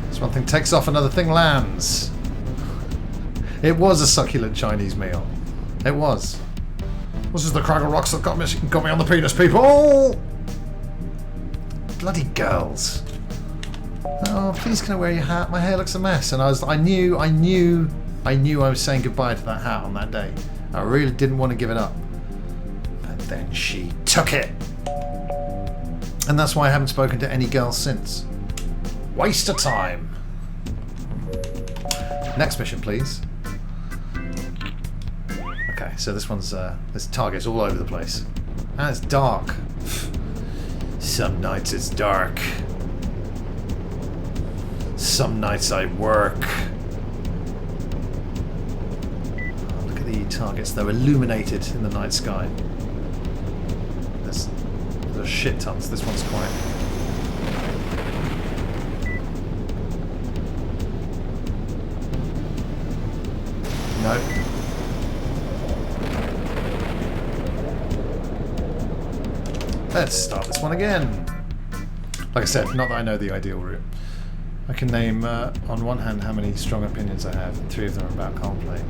S1: This one thing takes off, another thing lands. It was a succulent Chinese meal. It was. This is the Craggle Rocks that got me on the penis, people! Bloody girls. Oh, please can I wear your hat? My hair looks a mess. And I knew I was saying goodbye to that hat on that day. I really didn't want to give it up. But then she took it. And that's why I haven't spoken to any girls since. Waste of time. Next mission, please. Okay, so this one's there's targets all over the place. And it's dark. Some nights it's dark. Some nights I work. Oh, look at the targets, they're illuminated in the night sky. There's shit tons. This one's quiet. No. Let's start this one again. Like I said, not that I know the ideal route. I can name, on one hand, how many strong opinions I have, and 3 of them are about Coldplay.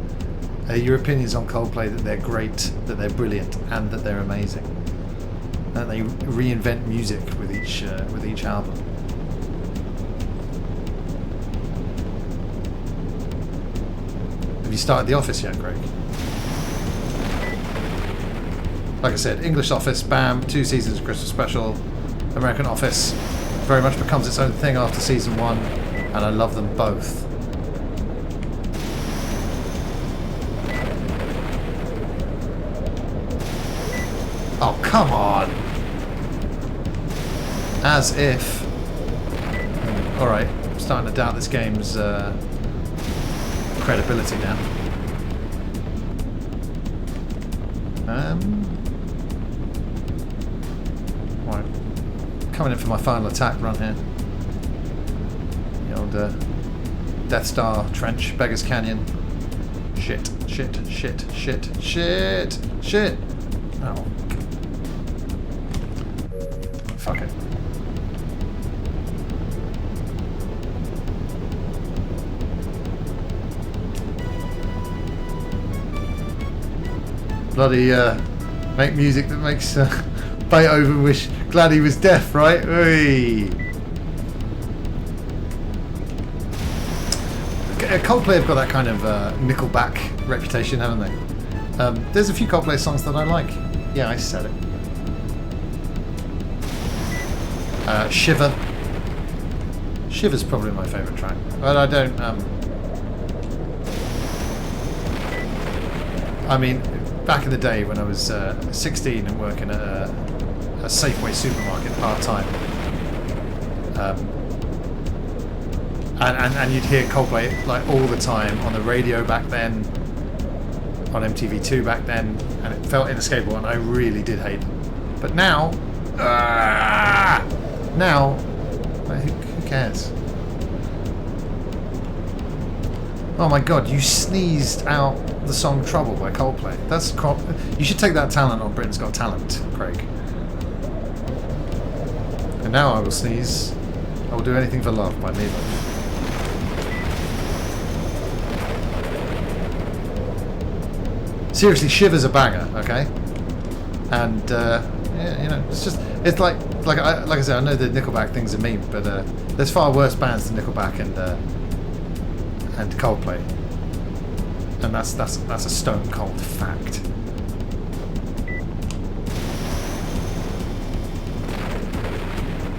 S1: Your opinions on Coldplay, that they're great, that they're brilliant, and that they're amazing. And they reinvent music with each album. Have you started The Office yet, Greg? Like I said, English Office, bam, 2 seasons of Christmas special. American Office very much becomes its own thing after season 1, and I love them both. Oh, come on! As if... Alright, I'm starting to doubt this game's credibility now. Right. Coming in for my final attack run here. The old Death Star Trench, Beggar's Canyon. Shit, shit, shit, shit, shit, shit! Oh. Fuck it. Bloody make music that makes Beethoven wish glad he was deaf, right? Oy. Coldplay have got that kind of Nickelback reputation, haven't they? There's a few Coldplay songs that I like. Yeah, I said it. Shiver. Shiver's probably my favourite track, but I don't. I mean, back in the day when I was 16 and working at a Safeway supermarket part-time, and you'd hear Coldplay like all the time on the radio back then, on MTV2 back then, and it felt inescapable, and I really did hate them. But now, who cares? Oh my god, you sneezed out the song Trouble by Coldplay. You should take that talent on Britain's Got Talent, Craig. And now I will sneeze I Will Do Anything for Love by Meatloaf. Seriously, Shiver's a banger, okay? And yeah, you know, it's like I said, I know the Nickelback thing's a meme, but there's far worse bands than Nickelback and Coldplay, and that's a stone cold fact.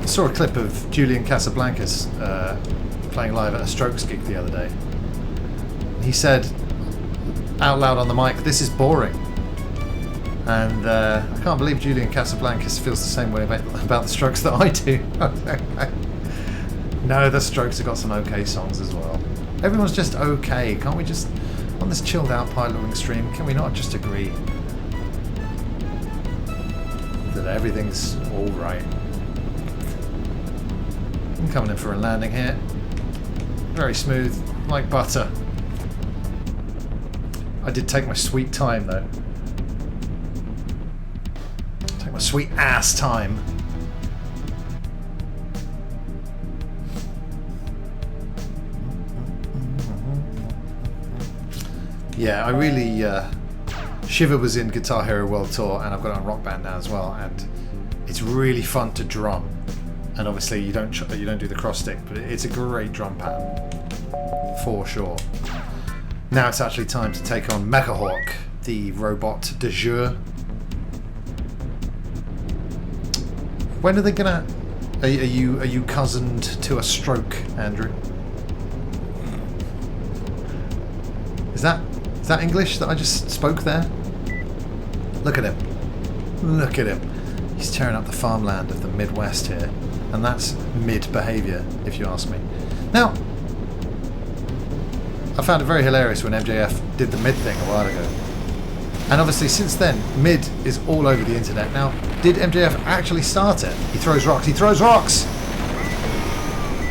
S1: I saw a clip of Julian Casablancas playing live at a Strokes gig the other day. He said out loud on the mic, "This is boring." And I can't believe Julian Casablancas feels the same way about the Strokes that I do. No, the Strokes have got some okay songs as well. Everyone's just okay. Can't we just, on this chilled out Pilotwings stream, can we not just agree that everything's alright? I'm coming in for a landing here. Very smooth, like butter. I did take my sweet time though. Take my sweet ass time. Yeah, I really... Shiver was in Guitar Hero World Tour, and I've got it on Rock Band now as well, and it's really fun to drum. And obviously you don't do the cross stick, but it's a great drum pattern for sure. Now it's actually time to take on Mechahawk, the robot de jour. When are they gonna? Are you cousined to a stroke, Andrew? Is that English that I just spoke there? Look at him. Look at him. He's tearing up the farmland of the Midwest here. And that's mid-behaviour, if you ask me. Now, I found it very hilarious when MJF did the mid thing a while ago. And obviously since then, mid is all over the internet. Now, did MJF actually start it? He throws rocks. He throws rocks!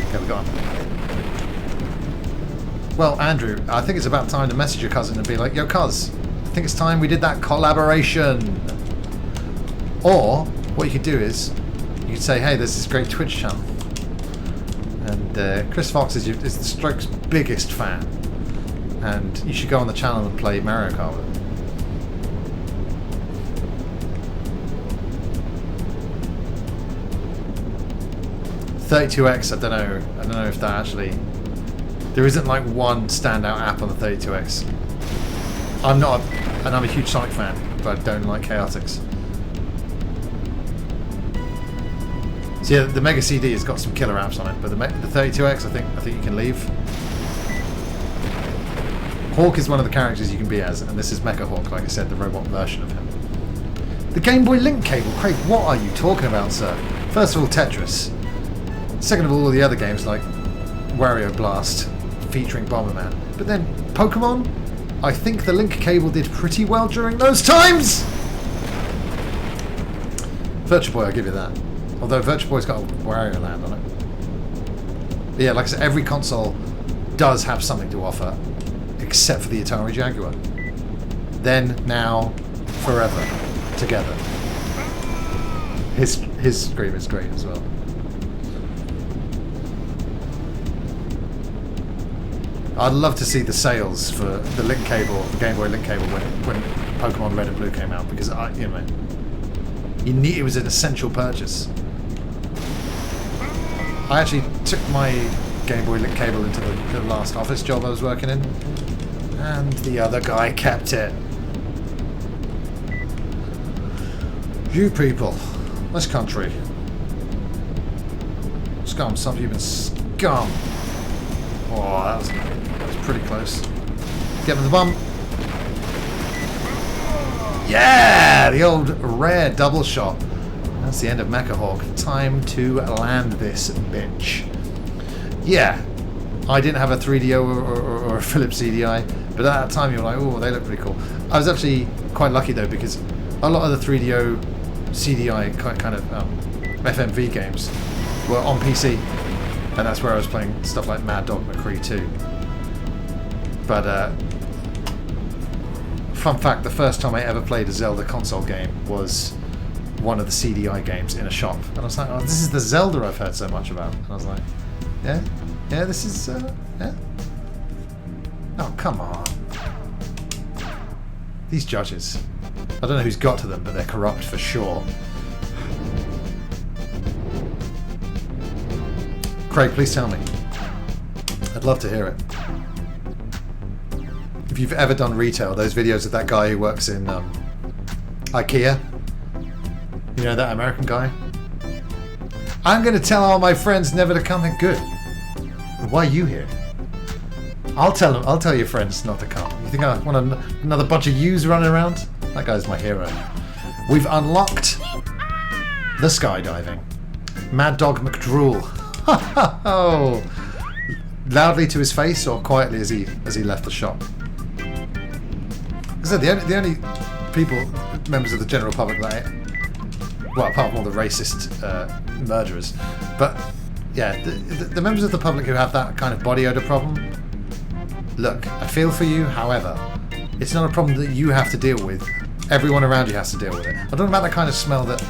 S1: Okay, we got him. Well, Andrew, I think it's about time to message your cousin and be like, yo, cuz, I think it's time we did that collaboration. Or, what you could do is, you could say, hey, there's this great Twitch channel. And Chris Fox is the Strokes' biggest fan. And you should go on the channel and play Mario Kart with him. .32x, I don't know if that actually... There isn't like one standout app on the 32x. I'm a huge Sonic fan, but I don't like Chaotix. So yeah, the Mega CD has got some killer apps on it, but the 32X, I think you can leave. Hawk is one of the characters you can be as, and this is Mecha Hawk, like I said, the robot version of him. The Game Boy Link cable, Craig, what are you talking about, sir? First of all, Tetris. Second of all the other games like Wario Blast, featuring Bomberman. But then Pokemon, I think the Link cable did pretty well during those times. Virtual Boy, I'll give you that. Although Virtual Boy's got a Wario Land on it. But yeah, like I said, every console does have something to offer, except for the Atari Jaguar. Then, now, forever, together. His scream is great as well. I'd love to see the sales for the Link cable, the Game Boy Link cable, when Pokemon Red and Blue came out, because it was an essential purchase. I actually took my Game Boy Link cable into the last office job I was working in, and the other guy kept it. You people, this country, scum, some human scum. Oh, that was pretty close. Get him the bum. Yeah, the old rare double shot. That's the end of Mecha Hawk. Time to land this bitch. Yeah, I didn't have a 3DO or a Philips CDI, but at that time you were like, oh, they look pretty cool. I was actually quite lucky though, because a lot of the 3DO CDI kind of FMV games were on PC, and that's where I was playing stuff like Mad Dog McCree 2. But fun fact, the first time I ever played a Zelda console game was one of the CDI games in a shop, and I was like, oh, this is the Zelda I've heard so much about. And I was like, yeah, this is yeah. Oh, come on. These judges. I don't know who's got to them, but they're corrupt for sure. Craig, please tell me. I'd love to hear it. If you've ever done retail, those videos of that guy who works in IKEA, you know, that American guy? I'm going to tell all my friends never to come here. Good. Why are you here? I'll tell your friends not to come. You think I want another bunch of yous running around? That guy's my hero. We've unlocked the skydiving. Mad Dog McDrool. Oh, loudly to his face or quietly as he left the shop. So the only people, members of the general public that, well, apart from all the racist murderers, but yeah, the members of the public who have that kind of body odor problem. Look, I feel for you. However, it's not a problem that you have to deal with. Everyone around you has to deal with it. I'm talking about that kind of smell that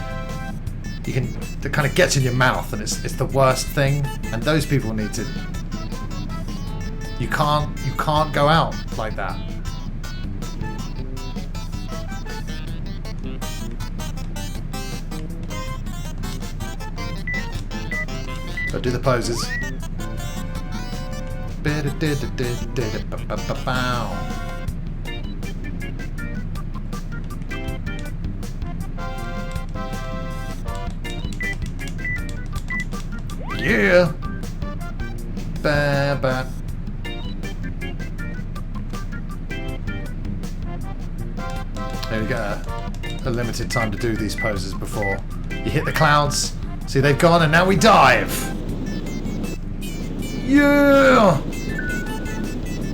S1: kind of gets in your mouth, and it's the worst thing. And those people need to. You can't go out like that. So do the poses. Yeah. Ba. There we go. A limited time to do these poses before you hit the clouds. See, they've gone, and now we dive. Yeah.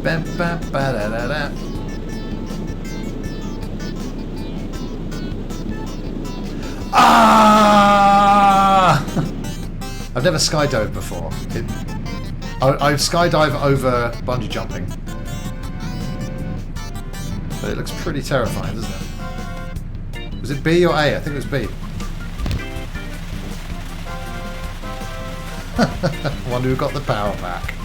S1: Ba, ba, ba, da, da, da. Ah! I've never skydived before. I skydive over bungee jumping, but it looks pretty terrifying, doesn't it? Was it B or A? I think it was B. Wonder who got the power back.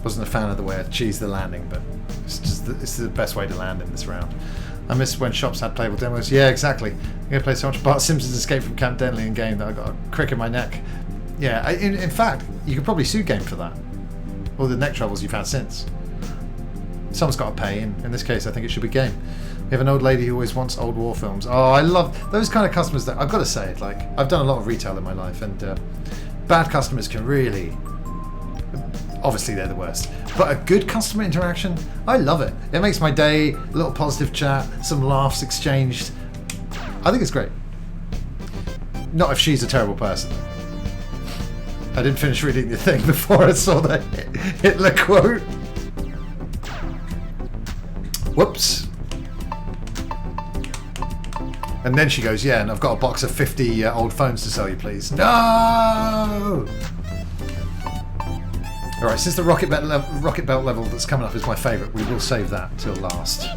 S1: Wasn't a fan of the way I cheesed the landing, but it's the best way to land in this round. I miss when shops had playable demos. Yeah, exactly. I'm going to play so much Bart Simpson's Escape from Camp Denley in game that I got a crick in my neck. Yeah, in fact, you could probably sue game for that. All the neck troubles you've had since. Someone's got to pay. In this case, I think it should be game. We have an old lady who always wants old war films. Oh, I love those kind of customers. That I've got to say, like, I've done a lot of retail in my life, and bad customers can really. Obviously, they're the worst. But a good customer interaction, I love it. It makes my day. A little positive chat, some laughs exchanged. I think it's great. Not if she's a terrible person. I didn't finish reading the thing before I saw the Hitler quote. Whoops. And then she goes, yeah, and I've got a box of 50 old phones to sell you, please. No! Alright, since the rocket belt level that's coming up is my favourite, we will save that till last.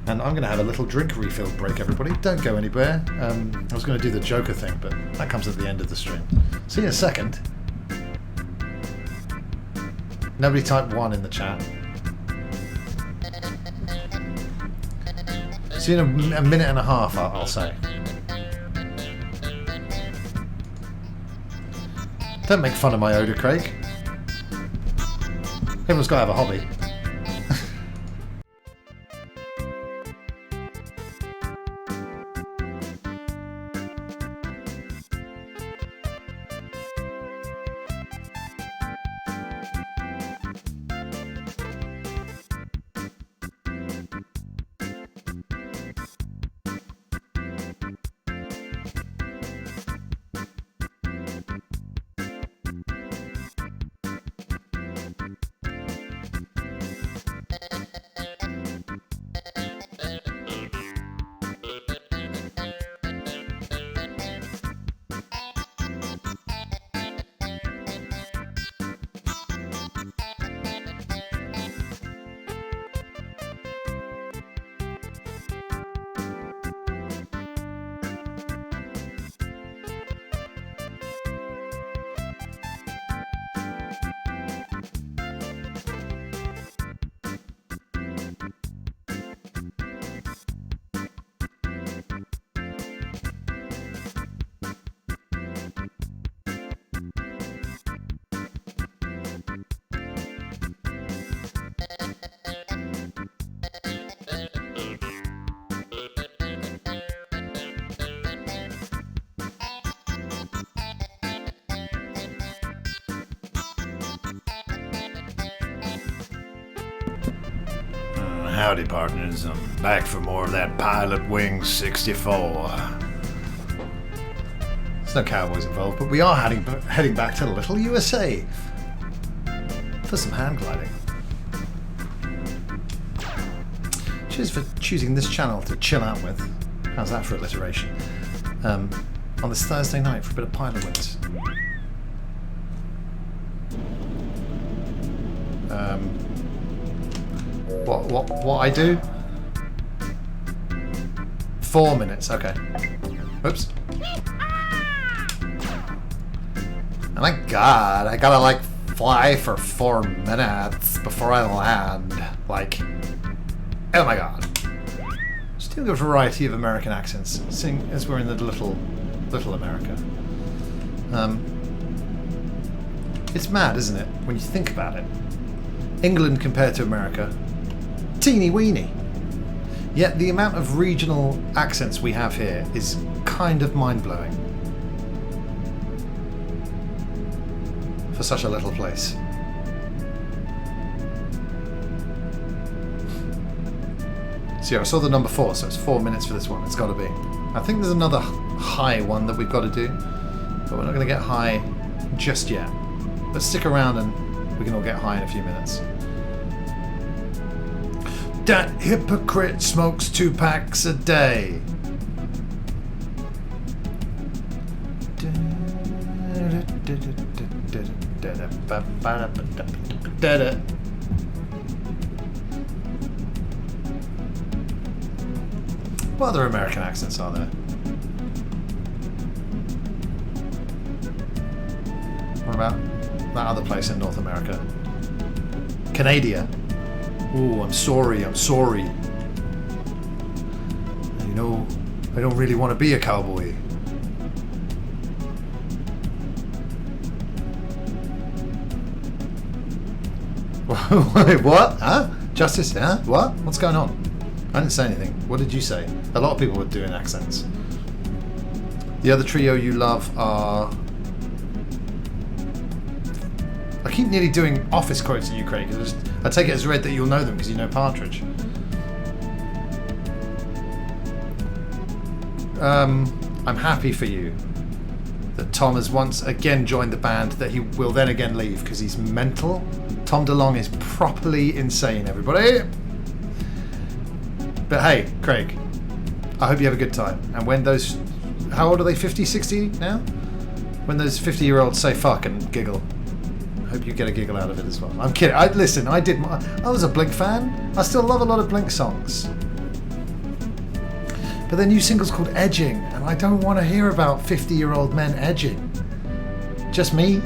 S1: And I'm going to have a little drink refill break, everybody. Don't go anywhere. I was going to do the Joker thing, but that comes at the end of the stream. See you in a second. Nobody type 1 in the chat. See you in a minute and a half, I'll say. Don't make fun of my odour, Craig. Everyone's got to have a hobby. Howdy, partners. I'm back for more of that Pilotwings 64. There's no cowboys involved, but we are heading back to Little USA for some hand gliding. Cheers for choosing this channel to chill out with. How's that for alliteration? On this Thursday night for a bit of Pilotwings. What I do? 4 minutes, okay. Oops. Oh my god, I gotta like fly for 4 minutes before I land. Like, oh my god. Still a variety of American accents, seeing as we're in the little America. It's mad, isn't it, when you think about it? England compared to America, teeny weeny. Yet the amount of regional accents we have here is kind of mind-blowing for such a little place. So yeah, I saw the number 4, so it's 4 minutes for this one. It's got to be. I think there's another high one that we've got to do, but we're not going to get high just yet. Let's stick around and we can all get high in a few minutes. That hypocrite smokes 2 packs a day. What other American accents are there? What about that other place in North America? Canada. Oh, I'm sorry. You know, I don't really want to be a cowboy. Wait, what? Huh? Justice? Huh? What? What's going on? I didn't say anything. What did you say? A lot of people were doing accents. The other trio you love are... I keep nearly doing Office quotes at you, Craig. I take it as read that you'll know them because you know Partridge. I'm happy for you that Tom has once again joined the band, that he will then again leave because he's mental. Tom DeLonge is properly insane, everybody. But hey, Craig, I hope you have a good time. And when those... How old are they? 50, 60 now? When those 50-year-olds say fuck and giggle. Hope you get a giggle out of it as well. I'm kidding. I was a Blink fan. I still love a lot of Blink songs. But their new single's called Edging, and I don't want to hear about 50-year-old men edging. Just me.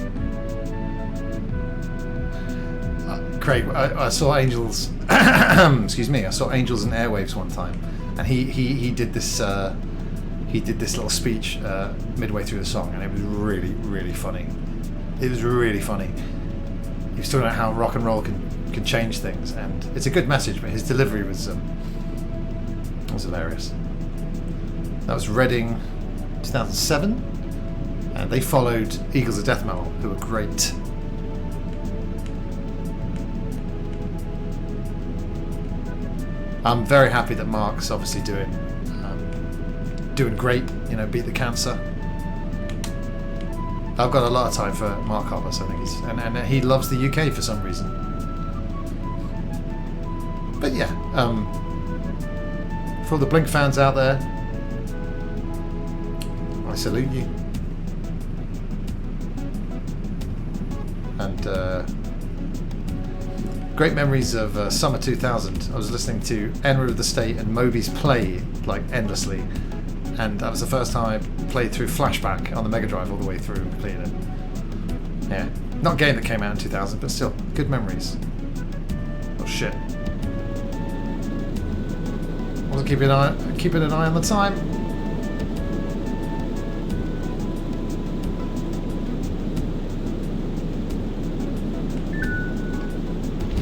S1: Craig, I saw Angels. Excuse me. I saw Angels and Airwaves one time, and he did this. He did this little speech midway through the song, and it was really, really funny. It was really funny. He was talking about how rock and roll can change things, and it's a good message, but his delivery was hilarious. That was Reading, 2007, and they followed Eagles of Death Metal, who were great. I'm very happy that Mark's obviously doing great. You know, beat the cancer. I've got a lot of time for Mark Hoppus. I think and he loves the UK for some reason. But yeah, for all the Blink fans out there, I salute you. And great memories of summer 2000. I was listening to Enema of the State and Moby's Play like endlessly. And that was the first time I played through Flashback on the Mega Drive all the way through and completed it. Yeah. Not a game that came out in 2000, but still, good memories. Oh shit. Wasn't keeping an eye on the time.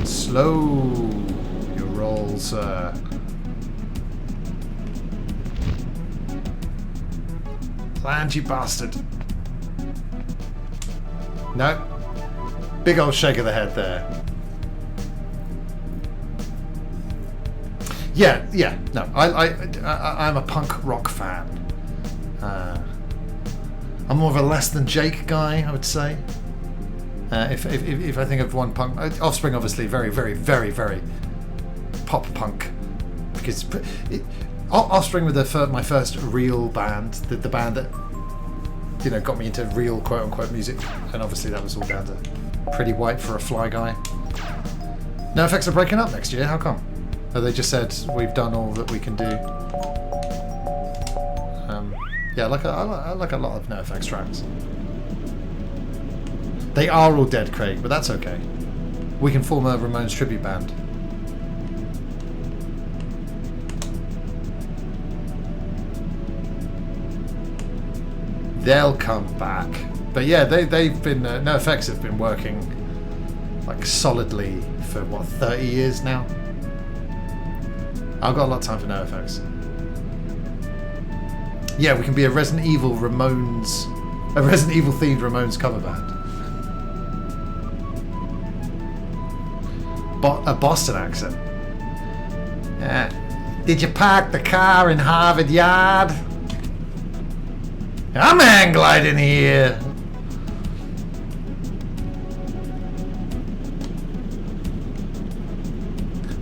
S1: Slow your roll, sir. Land, you bastard. No. Big old shake of the head there. Yeah. No, I'm a punk rock fan. I'm more of a Less Than Jake guy, I would say. If I think of one punk, Offspring, obviously, very, very, very, very pop punk. Because Offspring were my first real band, the band that got me into real quote unquote music, and obviously that was all down to Pretty White for a Fly Guy. NoFX are breaking up next year. How come? Oh, they just said we've done all that we can do. Yeah, I like a lot of NoFX tracks. They are all dead, Craig, but that's okay. We can form a Ramones tribute band. They'll come back. But yeah, they've been NoFX have been working like solidly for what, 30 years now. I've got a lot of time for NoFX. Yeah, we can be a Resident Evil themed Ramones cover band. A Boston accent. Yeah. Did you park the car in Harvard Yard? I'm hang gliding here.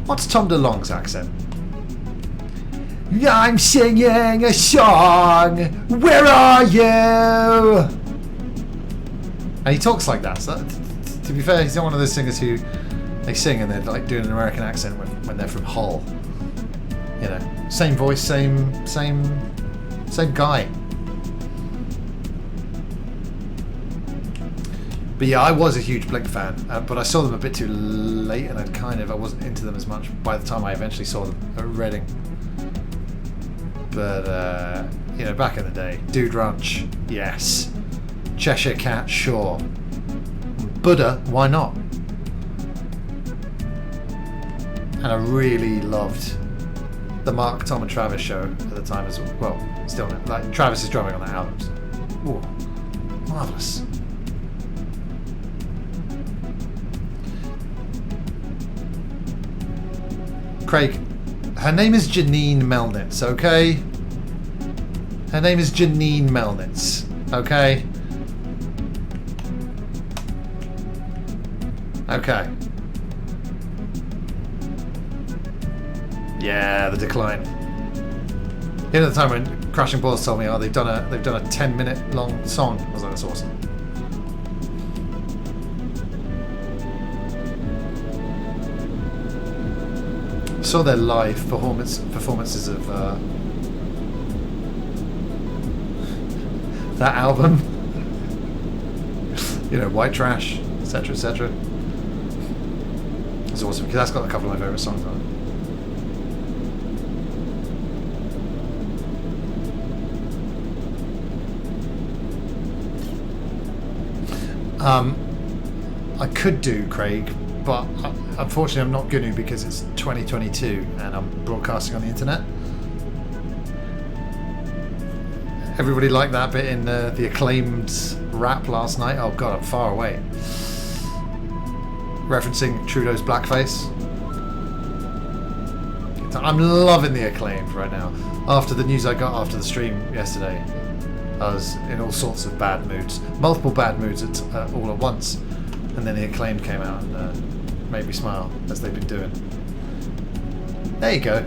S1: What's Tom DeLonge's accent? I'm singing a song. Where are you? And he talks like that. So to be fair, he's not one of those singers who they sing and they're like doing an American accent when they're from Hull. Same voice, same guy. But yeah, I was a huge Blink fan, but I saw them a bit too late, and I wasn't into them as much by the time I eventually saw them at Reading. But back in the day, Dude Ranch, yes. Cheshire Cat, sure. Buddha, why not? And I really loved the Mark, Tom and Travis show at the time as well. Still, like Travis is drumming on that album. Ooh, marvellous. Craig, her name is Janine Melnitz, okay? Her name is Janine Melnitz, okay? Okay. Yeah, the decline. Here at the time when Crashing Balls told me, they've done a 10-minute long song. I was like, that's awesome. Saw their live performances of that album. White Trash, etc., etc. It's awesome because that's got a couple of my favourite songs on it. I could do Craig, but unfortunately I'm not going to because it's 2022 and I'm broadcasting on the internet. Everybody liked that bit in the acclaimed rap last night. Oh god, I'm far away. Referencing Trudeau's blackface. I'm loving the acclaimed right now. After the news I got after the stream yesterday, I was in all sorts of bad moods. Multiple bad moods all at once. And then the acclaimed came out and made me smile, as they've been doing. There you go.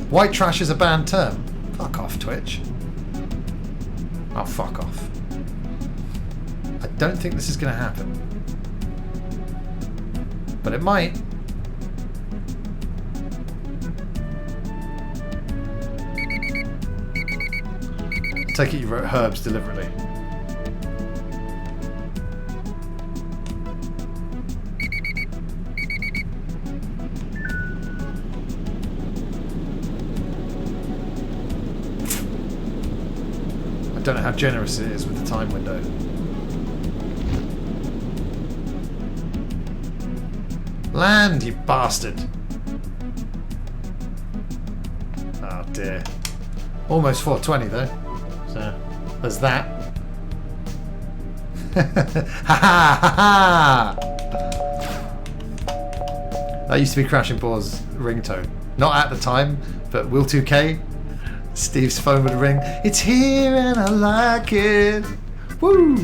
S1: White trash is a banned term. Fuck off, Twitch. Oh, fuck off. I don't think this is going to happen. But it might. Take it you wrote herbs deliberately. I don't know how generous it is with the time window. Land, you bastard. Oh dear. Almost 420 though. So there's that. Ha ha ha ha! That used to be Crashing Paws' ringtone. Not at the time, but Will 2K, Steve's phone would ring. It's here and I like it. Woo!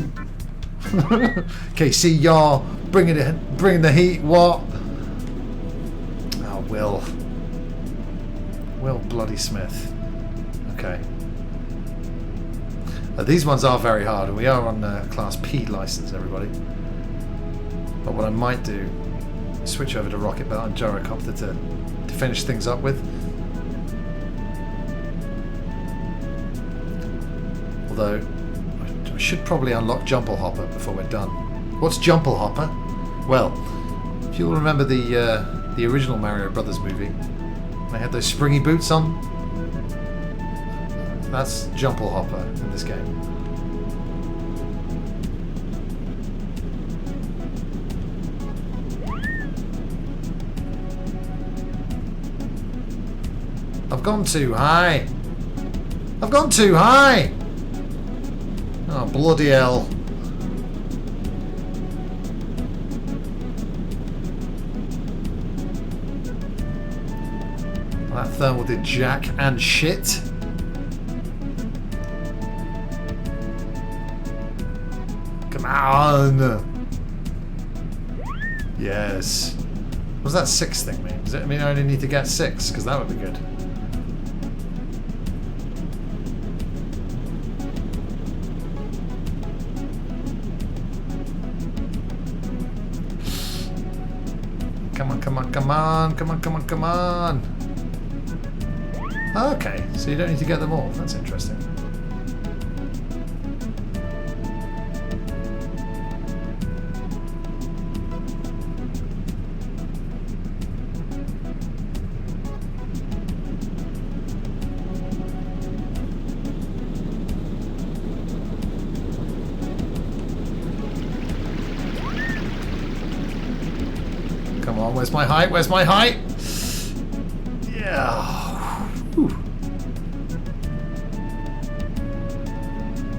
S1: KC, y'all, bringing the heat. What? Oh, Will Bloody Smith. Okay. These ones are very hard, and we are on Class P license, everybody. But what I might do is switch over to Rocket Belt and Gyrocopter to finish things up with. Although, I should probably unlock Jumple Hopper before we're done. What's Jumple Hopper? Well, if you'll remember the original Mario Brothers movie, they had those springy boots on. That's Jumple Hopper in this game. I've gone too high. I've gone too high. Oh, bloody hell. That thermal did jack and shit. Come on. Yes. What does that 6 thing mean? Does it mean I only need to get 6? Because that would be good. Come on, come on, come on, come on, come on, come on. Okay, so you don't need to get them all. That's interesting. Come on, where's my height? Where's my height? Yeah. Whew.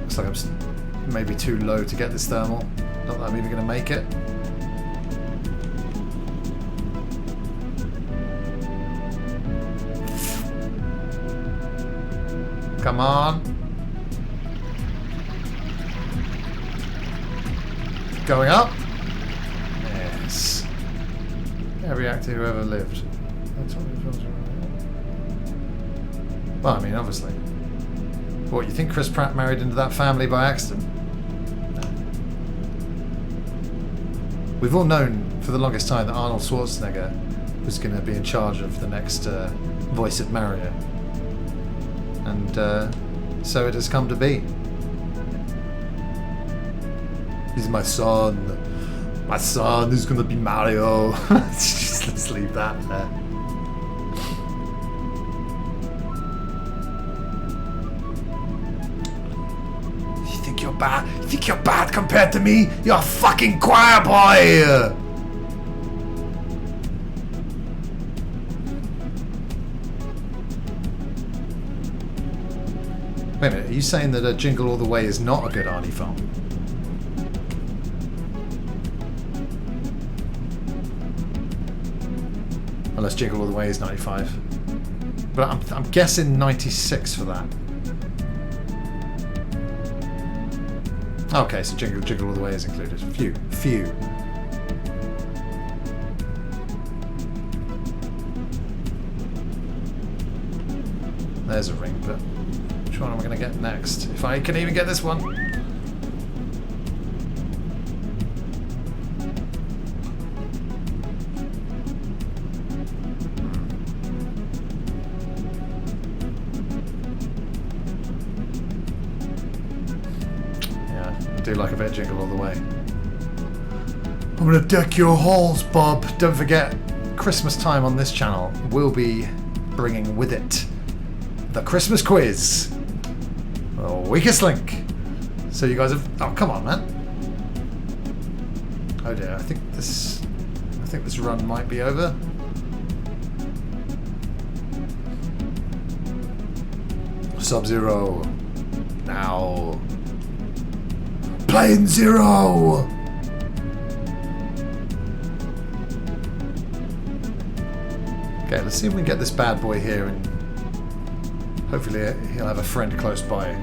S1: Looks like I'm maybe too low to get this thermal. Not that I'm even going to make it. Come on. Going up. Yes. Every actor who ever lived. That's what it feels like. Well, I mean, obviously. What, you think Chris Pratt married into that family by accident? No. We've all known for the longest time that Arnold Schwarzenegger was going to be in charge of the next voice of Mario. And so it has come to be. He's my son. My son is gonna be Mario. Let's leave that there. You think you're bad? You think you're bad compared to me? You're a fucking choir boy! Wait a minute, are you saying that Jingle All the Way is not a good Arnie film? Unless Jingle All the Way is 95. But I'm guessing 96 for that. Okay, so Jingle All the Way is included. Few. There's a ring, but which one am I going to get next? If I can even get this one. I do like a bit of Jingle All the Way. I'm gonna deck your halls, Bob. Don't forget, Christmas time on this channel will be bringing with it the Christmas quiz. The weakest link. So you guys have... Oh, come on, man. Oh dear, I think think this run might be over. Sub-Zero. Now. Plane Zero! Okay, let's see if we can get this bad boy here and hopefully he'll have a friend close by.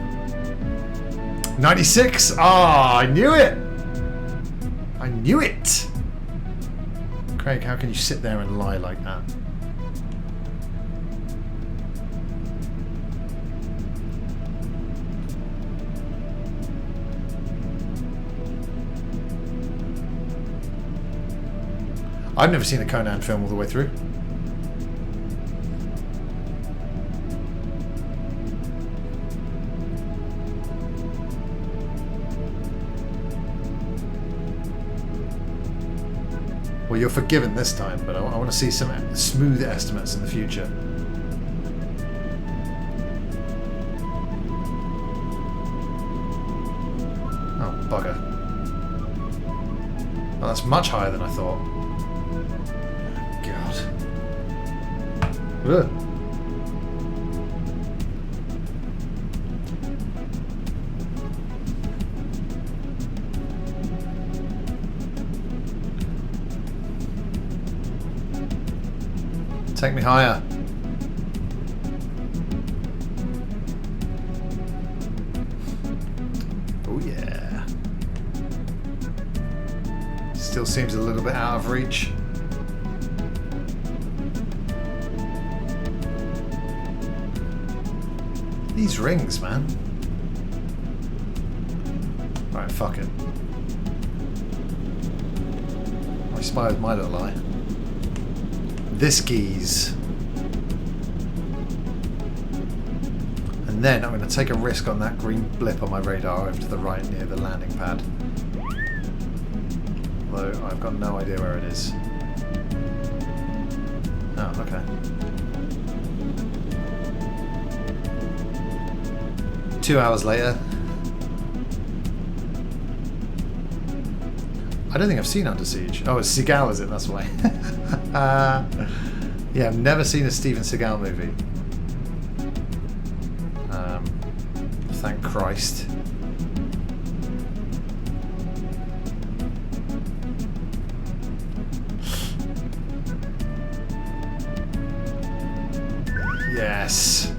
S1: 96! Ah, I knew it! I knew it! Craig, how can you sit there and lie like that? I've never seen a Conan film all the way through. Well, you're forgiven this time, but I want to see some smooth estimates in the future. Oh, bugger. Well, that's much higher than I thought. God. Ugh. Take me higher. Oh yeah. Still seems a little bit out of reach. These rings, man. Alright, fuck it. I spy with my little eye. This geese. And then I'm going to take a risk on that green blip on my radar over to the right near the landing pad. Although I've got no idea where it is. Oh, okay. 2 hours later. I don't think I've seen Under Siege. Oh, it's Seagal, is it? That's why. Yeah, I've never seen a Steven Seagal movie. Thank Christ. Yes.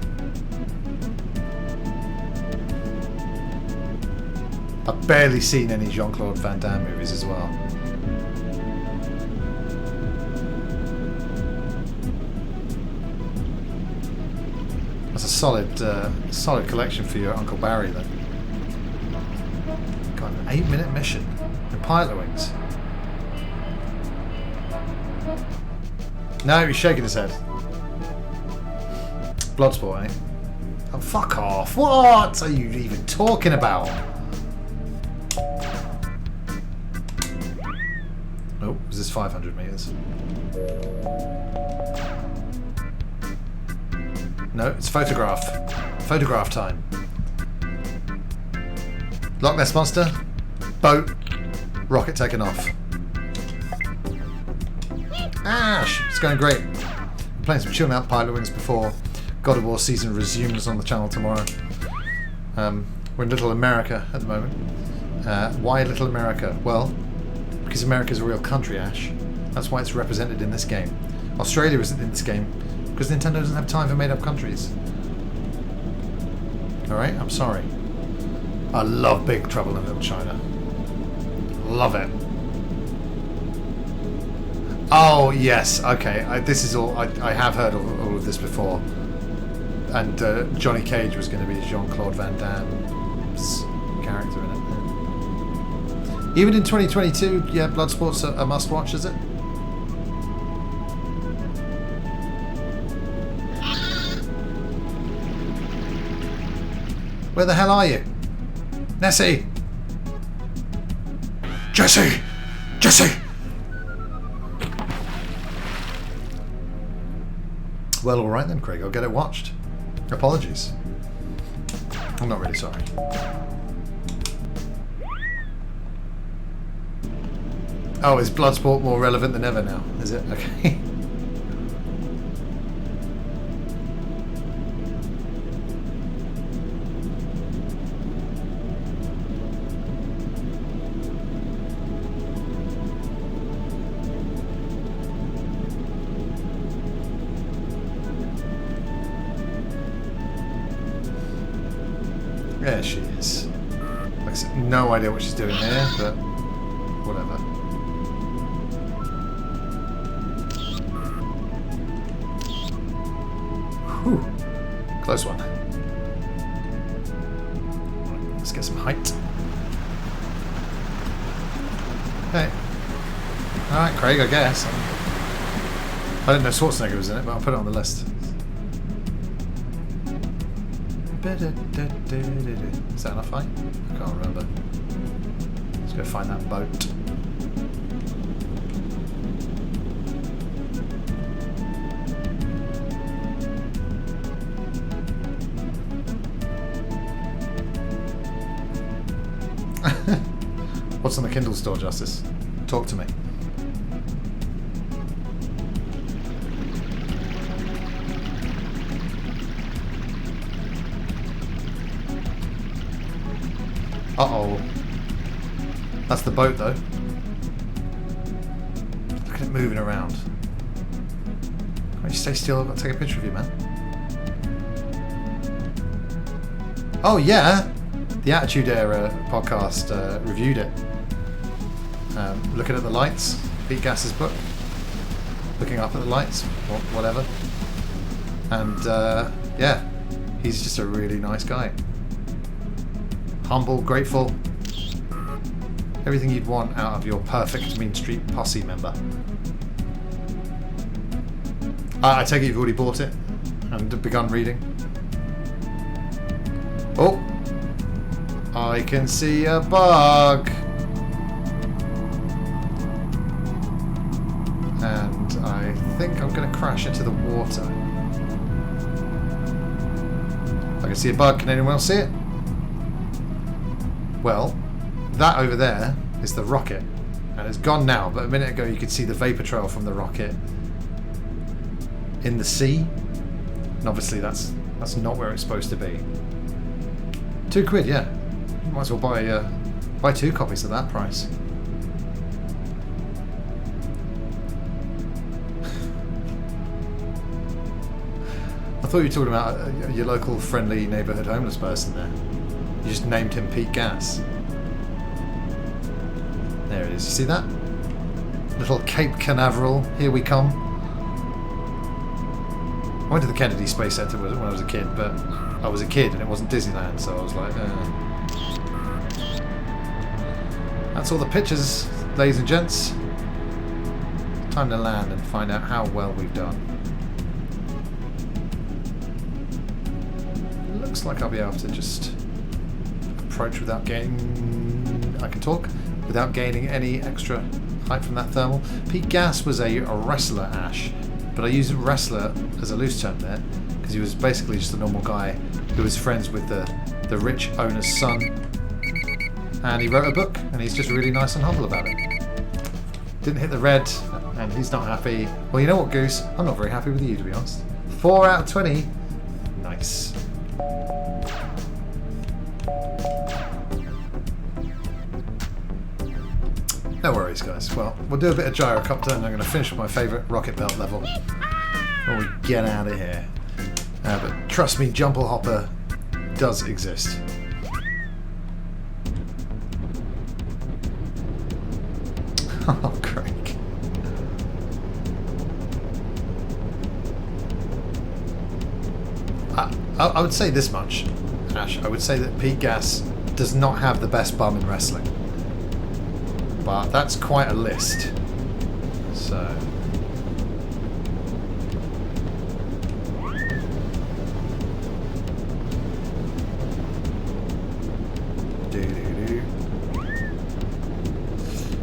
S1: I've barely seen any Jean-Claude Van Damme movies as well. That's a solid collection for your Uncle Barry then. Got an 8-minute mission in Pilotwings. No, he's shaking his head. Bloodsport, eh? Oh, fuck off. What are you even talking about? Oh, was this 500 meters? No, it's photograph. Photograph time. Loch Ness Monster. Boat. Rocket taken off. Ash! It's going great. I'm playing some chilling out Pilotwings before God of War season resumes on the channel tomorrow. We're in Little America at the moment. Why Little America? Well, because America's a real country, Ash. That's why it's represented in this game. Australia isn't in this game because Nintendo doesn't have time for made-up countries. Alright, I'm sorry. I love Big Trouble in Little China. Love it. Oh, yes, okay. This is all... I have heard all of this before. And Johnny Cage was going to be Jean-Claude Van Damme's character in it. Even in 2022, yeah, Bloodsport's a must-watch, is it? Where the hell are you? Nessie! Jesse! Jesse! Well, alright then, Craig. I'll get it watched. Apologies. I'm not really sorry. Oh, is Bloodsport more relevant than ever now? Is it? Okay. There she is. Like I said, no idea what she's doing here, but whatever. Whew. Close one. Let's get some height. Hey. Alright, Craig, I guess. I didn't know Schwarzenegger was in it, but I'll put it on the list. Is that enough height? I can't remember. Let's go find that boat. What's on the Kindle store, Justice? Talk to me. Uh-oh. That's the boat, though. Look at it moving around. Can't you stay still? I've got to take a picture of you, man. Oh, yeah! The Attitude Era podcast reviewed it. Looking at the lights. Pete Gass's book. Looking up at the lights. Whatever. And, yeah. He's just a really nice guy. Humble, grateful, everything you'd want out of your perfect Mean Street Posse member. I take it you've already bought it and begun reading. Oh, I can see a bug. And I think I'm going to crash into the water. I can see a bug. Can anyone else see it? Well, that over there is the rocket, and it's gone now, but a minute ago you could see the vapor trail from the rocket in the sea, and obviously that's not where it's supposed to be. £2, yeah. You might as well buy 2 copies at that price. I thought you were talking about your local friendly neighbourhood homeless person there. You just named him Pete Gas. There it is. You see that? Little Cape Canaveral. Here we come. I went to the Kennedy Space Center when I was a kid, but I was a kid and it wasn't Disneyland, so I was like, That's all the pictures, ladies and gents. Time to land and find out how well we've done. Looks like I'll be able to just approach without gaining... I can talk without gaining any extra height from that thermal. Pete Gas was a wrestler, Ash, but I use wrestler as a loose term there because he was basically just a normal guy who was friends with the rich owner's son, and he wrote a book, and he's just really nice and humble about it. Didn't hit the red, and he's not happy. Well, you know what, Goose? I'm not very happy with you, to be honest. 4 out of 20. Nice. No worries, guys. Well, we'll do a bit of gyrocopter, and I'm going to finish with my favourite rocket belt level when we get out of here. But trust me, Jumble Hopper does exist. Oh, Craig. I would say this much, Ash. I would say that Pete Gas does not have the best bum in wrestling. But that's quite a list. So...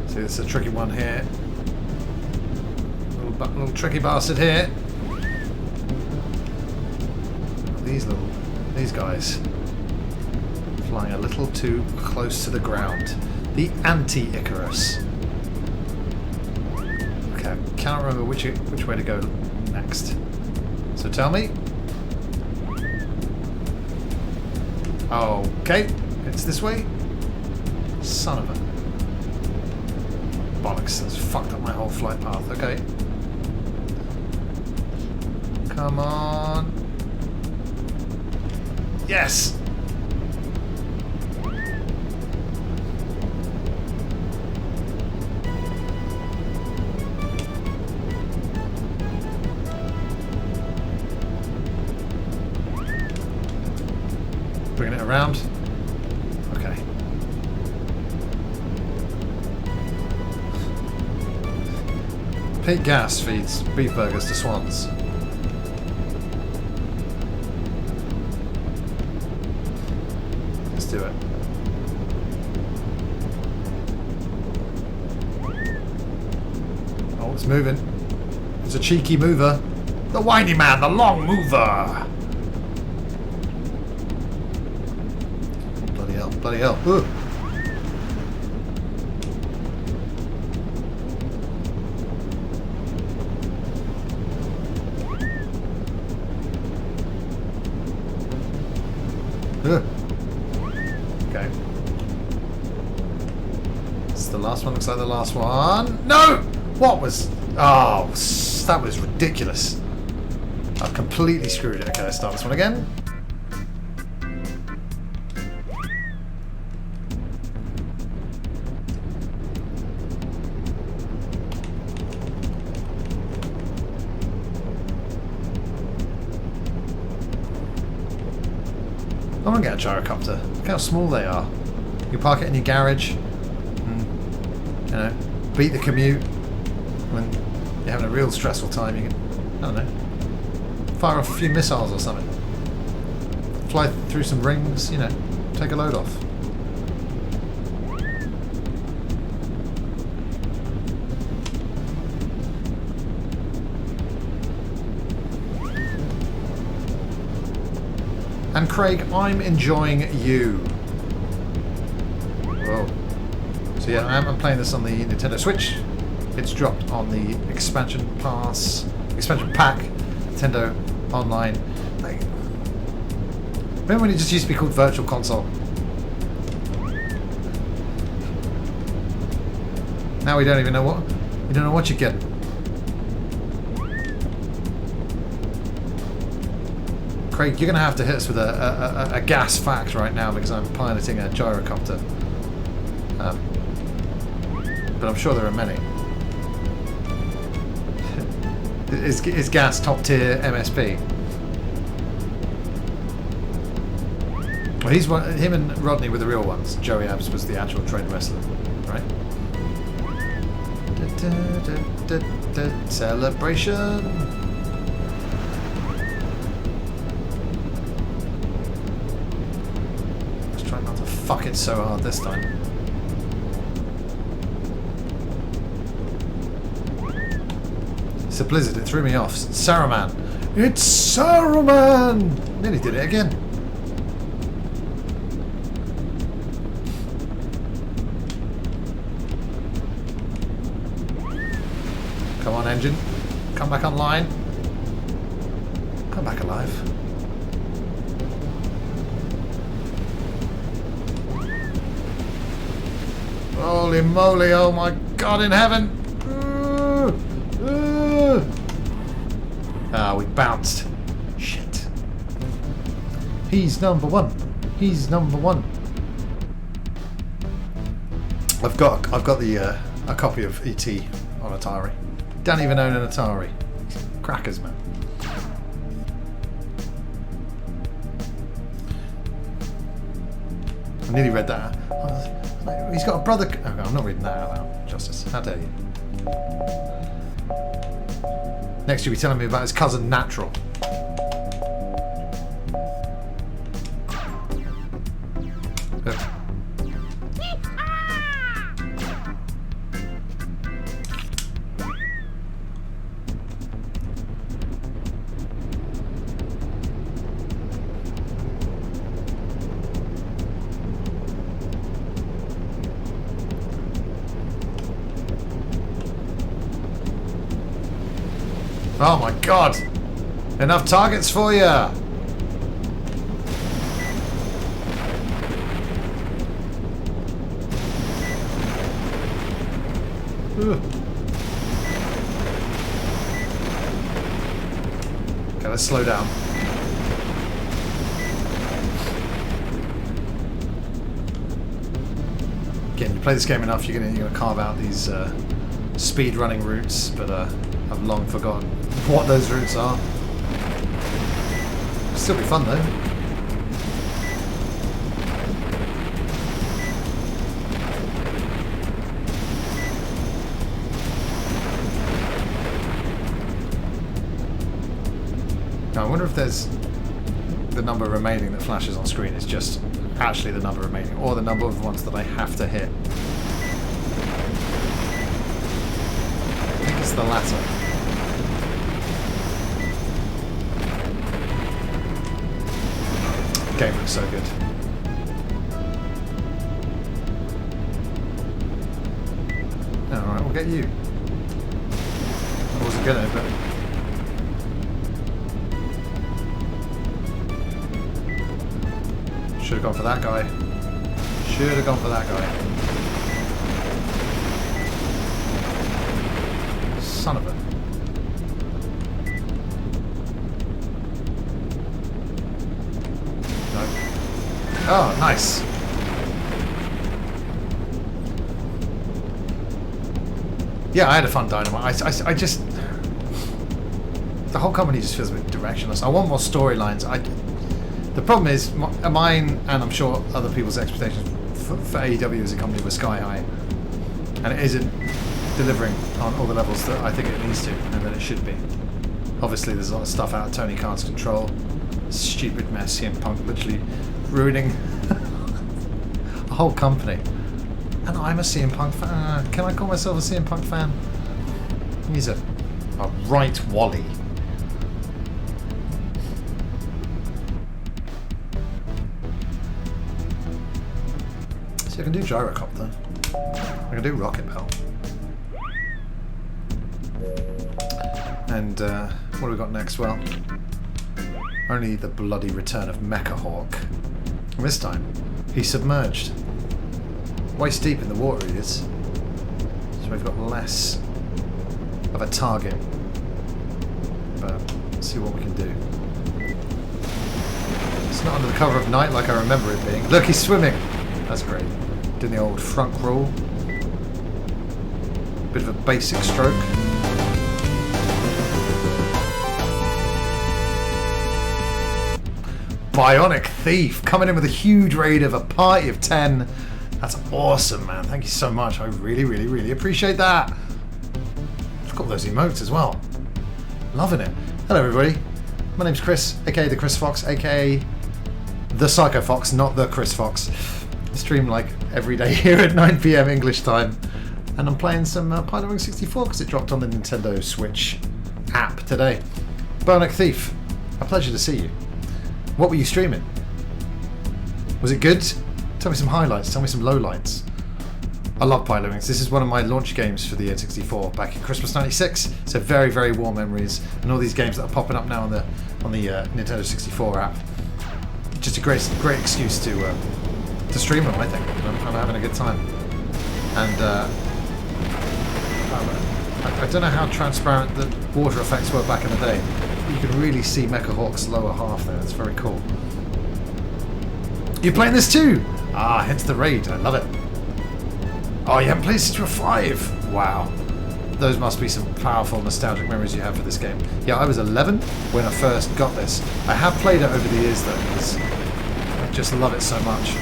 S1: See, it's a tricky one here. Little tricky bastard here. These guys flying a little too close to the ground. The anti-Icarus. cannot remember which way to go next. So tell me. Okay, it's this way. Son of a bollocks! That's fucked up my whole flight path. Okay. Come on. Yes. Bringing it around. Okay. Peak Gas feeds beef burgers to swans. Let's do it. Oh, it's moving. It's a cheeky mover. The whiny man, the long mover. Bloody hell, bloody hell. Ooh. Okay. This is the last one. Looks like the last one. No! What was... Oh, that was ridiculous. I've completely screwed it. Okay, let's start this one again. I want to get a gyrocopter. Look how small they are. You park it in your garage and, you know, beat the commute. When you're having a real stressful time, you can, I don't know, fire off a few missiles or something. Fly through some rings, you know, take a load off. And Craig, I'm enjoying you. Whoa. So yeah, I'm playing this on the Nintendo Switch. It's dropped on the expansion pack, Nintendo Online. Like, remember when it just used to be called Virtual Console? Now we don't even know what. You don't know what you're getting. Craig, you're going to have to hit us with a gas fact right now because I'm piloting a gyrocopter. But I'm sure there are many. Is gas top tier MSP? Well, he's one. Him and Rodney were the real ones. Joey Abs was the actual trained wrestler, right? Celebration. Let's try not to fuck it so hard this time. It's a blizzard, it threw me off. Saruman! It's Saruman! Nearly did it again. Come on, engine. Come back online. Come back alive. Holy moly, oh my god in heaven! Ah, we bounced. Shit. He's number one. He's number one. I've got the a copy of ET on Atari. Don't even own an Atari. Crackers, man. I nearly read that. He's got a brother. Oh, I'm not reading that out loud. Justice. How dare you? Next, you'll be telling me about his cousin Natural. Oh my god! Enough targets for ya! Okay, let's slow down. Again, you play this game enough, you're gonna carve out these speed running routes, but I've long forgotten what those routes are. It'll still be fun though. Now, I wonder if there's the number remaining that flashes on screen is just actually the number remaining, or the number of ones that I have to hit. I think it's the latter. Game looks so good. Alright, we'll get you. I wasn't gonna, but... should have gone for that guy. Should have gone for that guy. Son of a... No. Oh, nice. Yeah, I had a fun dynamite. I just... the whole company just feels a bit directionless. I want more storylines. The problem is, mine and I'm sure other people's expectations for AEW as a company were sky high, and it isn't delivering on all the levels that I think it needs to and that it should be. Obviously, there's a lot of stuff out of Tony Khan's control. Stupid mess, CM Punk literally ruining a whole company. And I'm a CM Punk fan. Can I call myself a CM Punk fan? He's a right wally. I can do gyrocopter. I can do rocket bell. And what do we got next? Well, only the bloody return of Mecha Hawk. And this time, he's submerged. Waist deep in the water he is. So we've got less of a target. But let's see what we can do. It's not under the cover of night like I remember it being. Look, he's swimming! That's great. Doing the old front roll. Bit of a basic stroke. Bionic Thief coming in with a huge raid of a party of 10. That's awesome, man. Thank you so much. I really, really, really appreciate that. I've got those emotes as well. Loving it. Hello, everybody. My name's Chris, aka the Chris Fox, aka the Psycho Fox, not the Chris Fox. Stream like every day here at 9 PM English time, and I'm playing some Pilotwings 64 because it dropped on the Nintendo Switch app today. Bionic Thief, a pleasure to see you. What were you streaming? Was it good? Tell me some highlights, tell me some lowlights. I love Pilotwings. This is one of my launch games for the N64 back in Christmas '96. So very, very warm memories, and all these games that are popping up now on the Nintendo 64 app. Just a great excuse to stream them, I think. I'm having a good time. And I don't know how transparent the water effects were back in the day. You can really see Mecha Hawk's lower half there. It's very cool. You're playing this too? Ah, hence the raid. I love it. Oh, you haven't played since you were 5? Wow. Those must be some powerful nostalgic memories you have for this game. Yeah, I was 11 when I first got this. I have played it over the years though, because I just love it so much.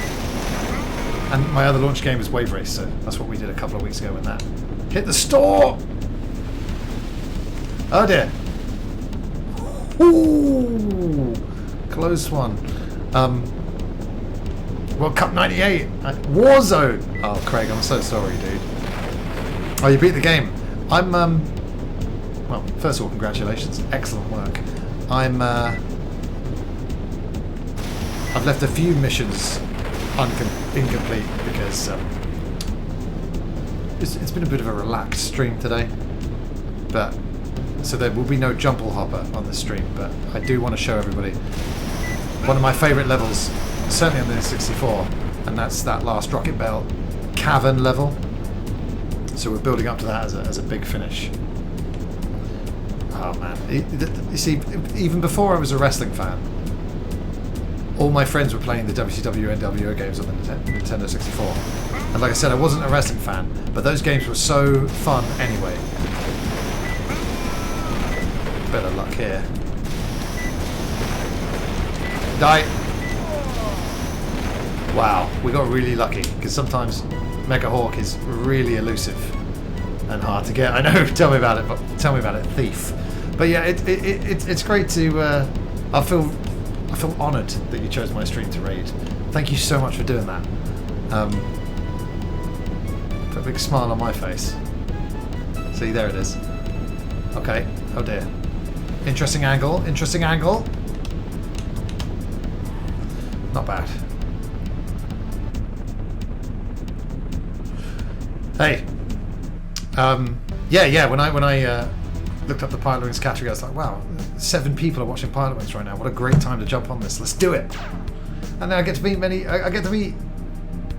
S1: And my other launch game was Wave Race, so that's what we did a couple of weeks ago when that hit the store! Oh dear. Ooh, close one. World Cup 98, Warzone! Oh, Craig, I'm so sorry, dude. Oh, you beat the game. I'm, well, first of all, congratulations. Excellent work. I've left a few missions incomplete because it's been a bit of a relaxed stream today, but so there will be no jumble hopper on the stream, but I do want to show everybody one of my favourite levels, certainly on the N64, and that's that last Rocket Bell cavern level. So we're building up to that as a big finish. Oh man, you see, even before I was a wrestling fan, all my friends were playing the WCW NWO games on the Nintendo 64. And like I said, I wasn't a wrestling fan, but those games were so fun anyway. Bit of luck here. Die! Wow, we got really lucky, because sometimes Mega Hawk is really elusive and hard to get. I know, tell me about it, thief. But yeah, it's great to. I feel honoured that you chose my stream to raid. Thank you so much for doing that. Put a big smile on my face. See, there it is. Okay. Oh dear. Interesting angle. Interesting angle. Not bad. Hey. Yeah. When I looked up the Pilotwings category, I was like, wow, 7 people are watching Pilotwings right now. What a great time to jump on this. Let's do it. And then I get to meet I get to meet,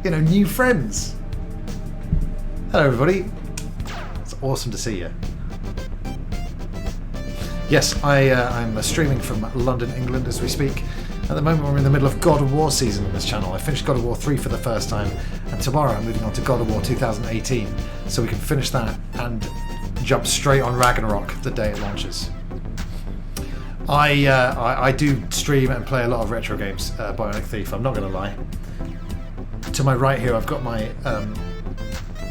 S1: new friends. Hello, everybody. It's awesome to see you. Yes, I'm streaming from London, England as we speak. At the moment, we're in the middle of God of War season on this channel. I finished God of War 3 for the first time, and tomorrow I'm moving on to God of War 2018, so we can finish that and jump straight on Ragnarok the day it launches. I do stream and play a lot of retro games, Bionic Thief. I'm not going to lie. To my right here, I've got my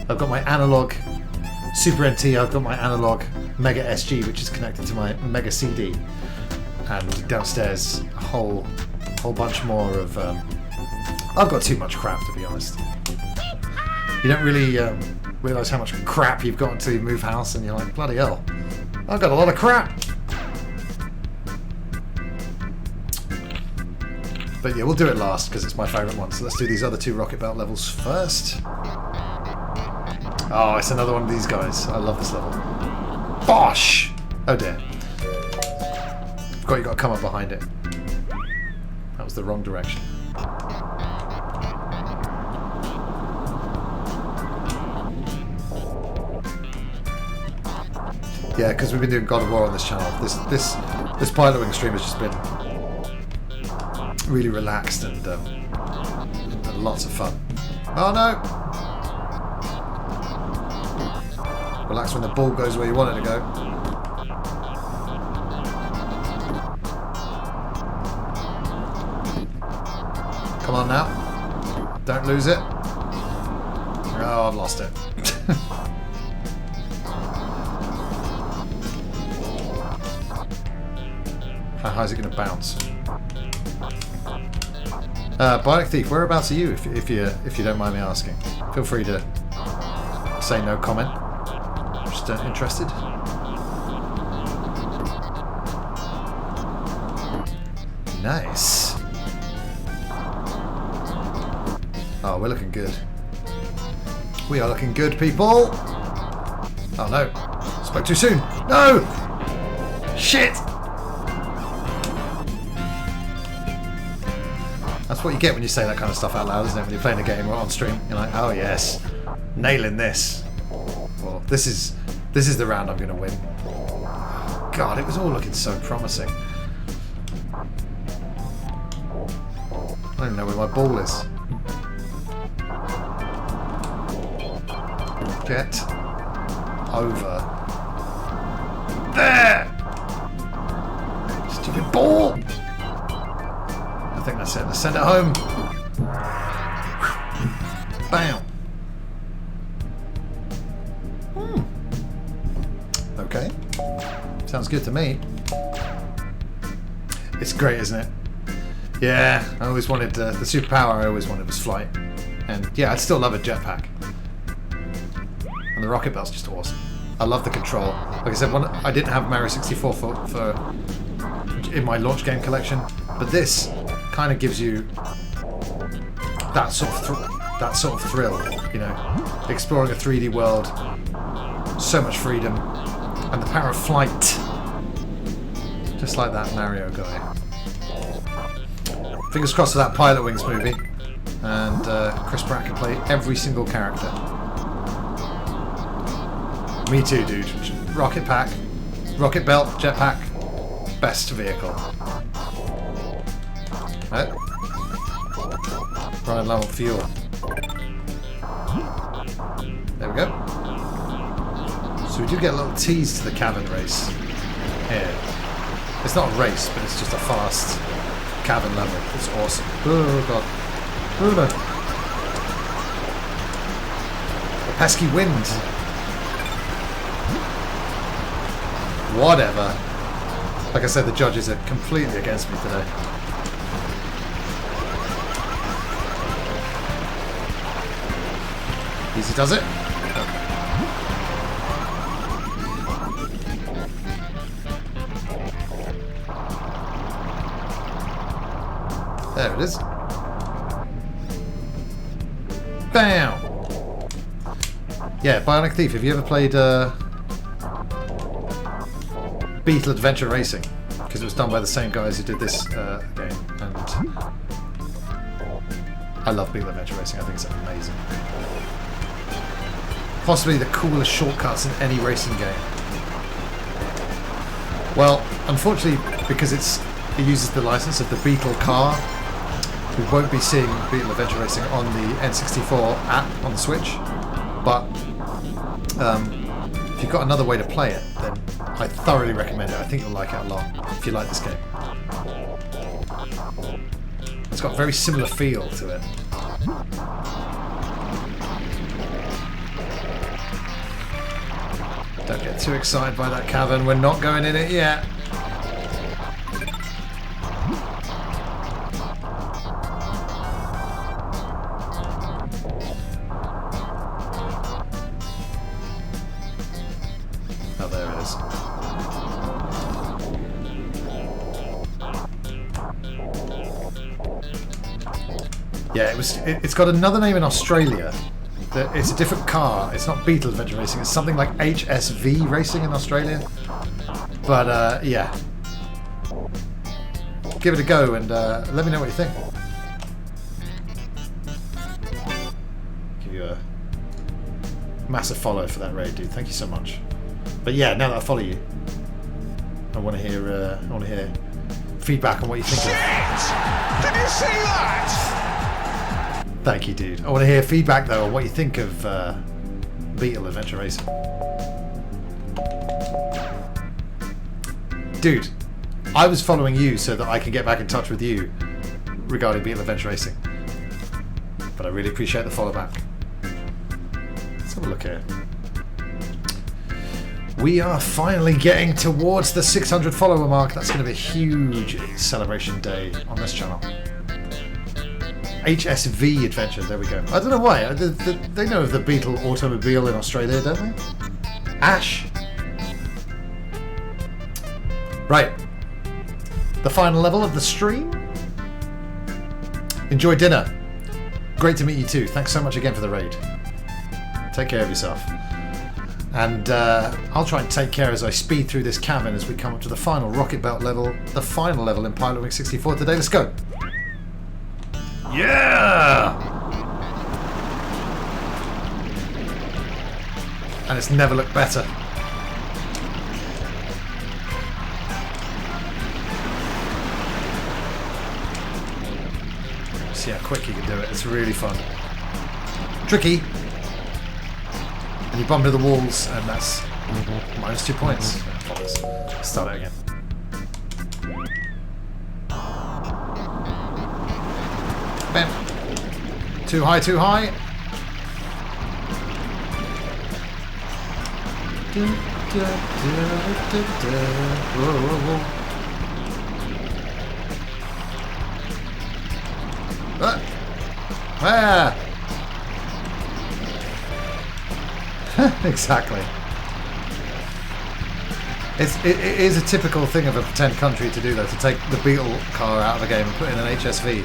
S1: analog Super NT. I've got my analog Mega SG, which is connected to my Mega CD, and downstairs a whole bunch more of. I've got too much crap, to be honest. You don't really realise how much crap you've got until you move house, and you're like, bloody hell, I've got a lot of crap. But yeah, we'll do it last because it's my favourite one. So let's do these other 2 Rocket Belt levels first. Oh, it's another one of these guys. I love this level. Bosh! Oh dear. You've got to come up behind it. That was the wrong direction. Yeah, because we've been doing God of War on this channel. This Pilotwing stream has just been really relaxed and lots of fun. Oh no! Relax when the ball goes where you want it to go. Come on now. Don't lose it. Oh, I've lost it. How high is it going to bounce? Bionic Thief, whereabouts are you, if you don't mind me asking? Feel free to say no comment. I'm just interested. Nice. Oh, we're looking good. We are looking good, people. Oh no, spoke too soon. No! Shit! That's what you get when you say that kind of stuff out loud, isn't it? When you're playing a game or on stream, you're like, oh yes, nailing this. Well, this is the round I'm going to win. God, it was all looking so promising. I don't even know where my ball is. Get over there! Stupid ball! I think that's it. Let's send it home. Bam. Okay. Sounds good to me. It's great, isn't it? Yeah, I always wanted the superpower I always wanted was flight. And yeah, I'd still love a jetpack. And the Rocket Bell's just awesome. I love the control. Like I said, I didn't have Mario 64 for in my launch game collection, but this kind of gives you that sort of thrill, you know, exploring a 3D world, so much freedom, and the power of flight. Just like that Mario guy. Fingers crossed for that Pilotwings movie. And Chris Pratt can play every single character. Me too, dude. Rocket pack, rocket belt, jetpack, best vehicle. Right. Running low on fuel. There we go. So we do get a little tease to the cavern race here. It's not a race, but it's just a fast cavern level. It's awesome. Oh god. Oh no. The pesky wind. Whatever. Like I said, the judges are completely against me today. Easy does it. There it is. Bam! Yeah, Bionic Thief. Have you ever played Beetle Adventure Racing? Because it was done by the same guys who did this game. And I love Beetle Adventure Racing. I think it's amazing. Possibly the coolest shortcuts in any racing game. Well, unfortunately, because it uses the license of the Beetle car, we won't be seeing Beetle Adventure Racing on the N64 app on the Switch. But if you've got another way to play it, then I thoroughly recommend it. I think you'll like it a lot if you like this game. It's got a very similar feel to it. Don't get too excited by that cavern. We're not going in it yet. Oh, there it is. Yeah, it's got another name in Australia. It's a different car. It's not Beetle Adventure Racing. It's something like HSV Racing in Australia. But yeah, give it a go and let me know what you think. Give you a massive follow for that raid, dude. Thank you so much. But yeah, now that I follow you, I want to hear feedback on what you think of.
S2: Did you see that?
S1: Thank you, dude. I want to hear feedback, though, on what you think of Beetle Adventure Racing. Dude, I was following you so that I can get back in touch with you regarding Beetle Adventure Racing. But I really appreciate the follow back. Let's have a look here. We are finally getting towards the 600 follower mark. That's going to be a huge celebration day on this channel. HSV Adventure, there we go. I don't know why. They know of the Beetle automobile in Australia, don't they? Ash. Right. The final level of the stream. Enjoy dinner. Great to meet you too. Thanks so much again for the raid. Take care of yourself. And I'll try and take care as I speed through this cavern as we come up to the final rocket belt level, the final level in Pilotwings 64 today. Let's go. Yeah! And it's never looked better. See how quick you can do it. It's really fun. Tricky. And you bump into the walls, and that's minus 2 points. Let's start it again. Bam. Too high, too high. Whoa, whoa, whoa. Exactly. It is a typical thing of a pretend country to do, though, to take the Beetle car out of the game and put in an HSV.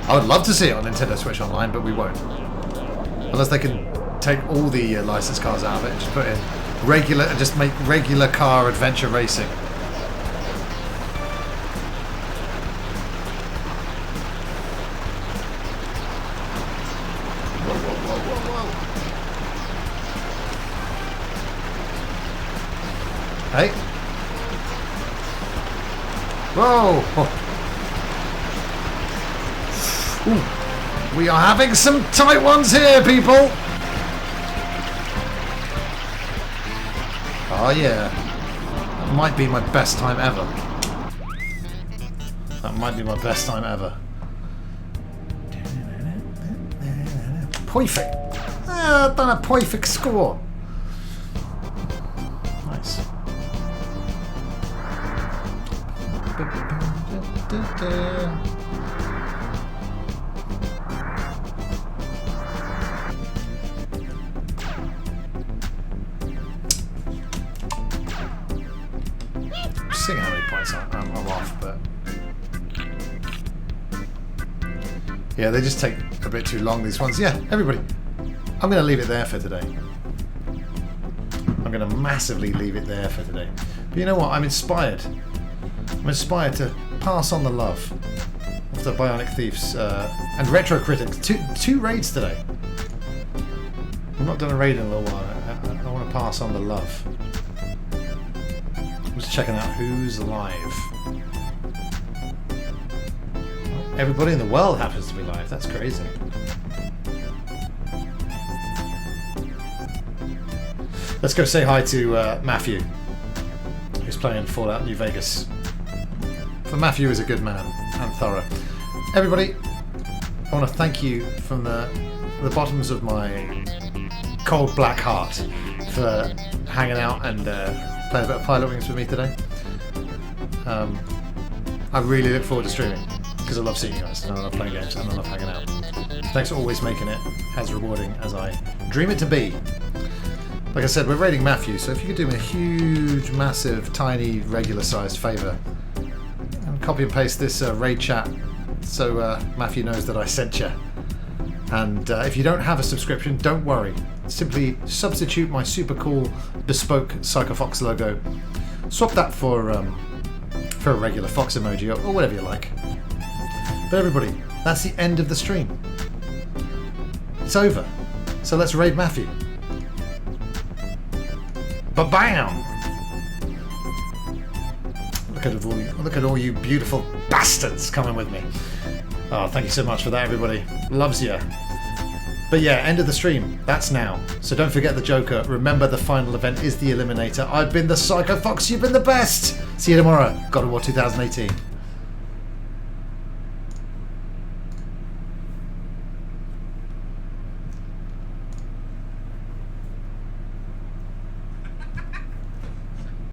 S1: I would love to see it on Nintendo Switch Online, but we won't. Unless they can take all the licensed cars out of it and just put in regular, and just make regular car adventure racing. Hey. Whoa. Ooh. We are having some tight ones here, people. Oh yeah. That might be my best time ever. That might be my best time ever. Perfect. I've done a perfect score. Nice. Seeing how many points I'm off, but yeah, they just take a bit too long, these ones. Yeah, everybody, I'm going to leave it there for today. I'm going to massively leave it there for today. But you know what? I'm inspired. I'm inspired to pass on the love of the Bionic Thieves and Retro Critics. Two raids today. I've not done a raid in a little while. I want to pass on the love. I'm just checking out who's live. Everybody in the world happens to be live. That's crazy. Let's go say hi to Matthew, who's playing Fallout New Vegas. For Matthew is a good man and thorough. Everybody, I want to thank you from the bottoms of my cold black heart for hanging out and playing a bit of Pilotwings with me today. I really look forward to streaming because I love seeing you guys and I love playing games and I love hanging out. Thanks for always making it as rewarding as I dream it to be. Like I said, we're raiding Matthew, so if you could do me a huge, massive, tiny, regular-sized favour and copy and paste this raid chat so Matthew knows that I sent you. And if you don't have a subscription, don't worry. Simply substitute my super cool, bespoke Psycho Fox logo. Swap that for a regular fox emoji or whatever you like. But everybody, that's the end of the stream. It's over. So let's raid Matthew. Ba-bam! Look at all you beautiful bastards coming with me. Oh, thank you so much for that, everybody. Loves ya. But yeah, end of the stream. That's now. So don't forget the Joker. Remember, the final event is the Eliminator. I've been the Psycho Fox. You've been the best. See you tomorrow. God of War 2018.